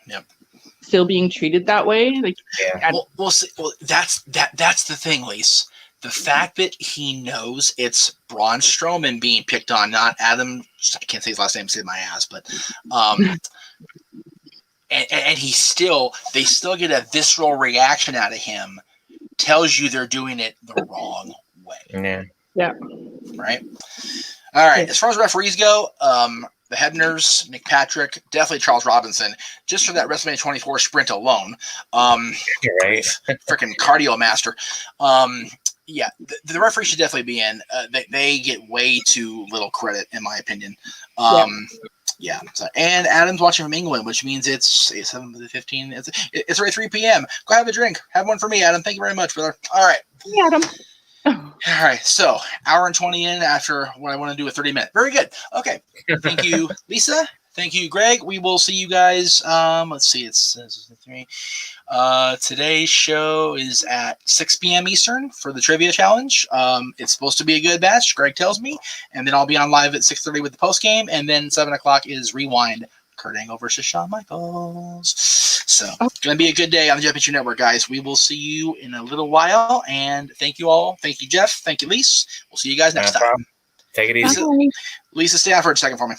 Yep. Still being treated that way. Like, yeah. Well, that's the thing, Lise. The fact that he knows it's Braun Strowman being picked on, not Adam. I can't say his last name, save my ass, but and they still get a visceral reaction out of him. Tells you they're doing it the wrong way. Yeah. Right. All right. As far as referees go, the Hebners, McPatrick, definitely Charles Robinson, just for that WrestleMania 24 sprint alone. Right. Freaking cardio master. Yeah, the referee should definitely be in. They get way too little credit, in my opinion. Yeah. So, and Adam's watching from England, which means it's 7:15. It's already 3 p.m. Go have a drink. Have one for me, Adam. Thank you very much, brother. All right. Hey, Adam. All right. So, hour and 20 in after what I want to do a 30-minute. Very good. Okay. Thank you, Lisa. Thank you, Greg. We will see you guys. Let's see. It's 3. Today's show is at 6 p.m. Eastern for the trivia challenge. It's supposed to be a good match, Greg tells me, and then I'll be on live at 6:30 with the post game, and then 7 o'clock is Rewind, Kurt Angle versus Shawn Michaels. So it's gonna be a good day on the Championship Network, guys. We will see you in a little while, and thank you all. Thank you, Jeff. Thank you, Lise. We'll see you guys next time. Take it easy. Lisa, stay on for a second for me.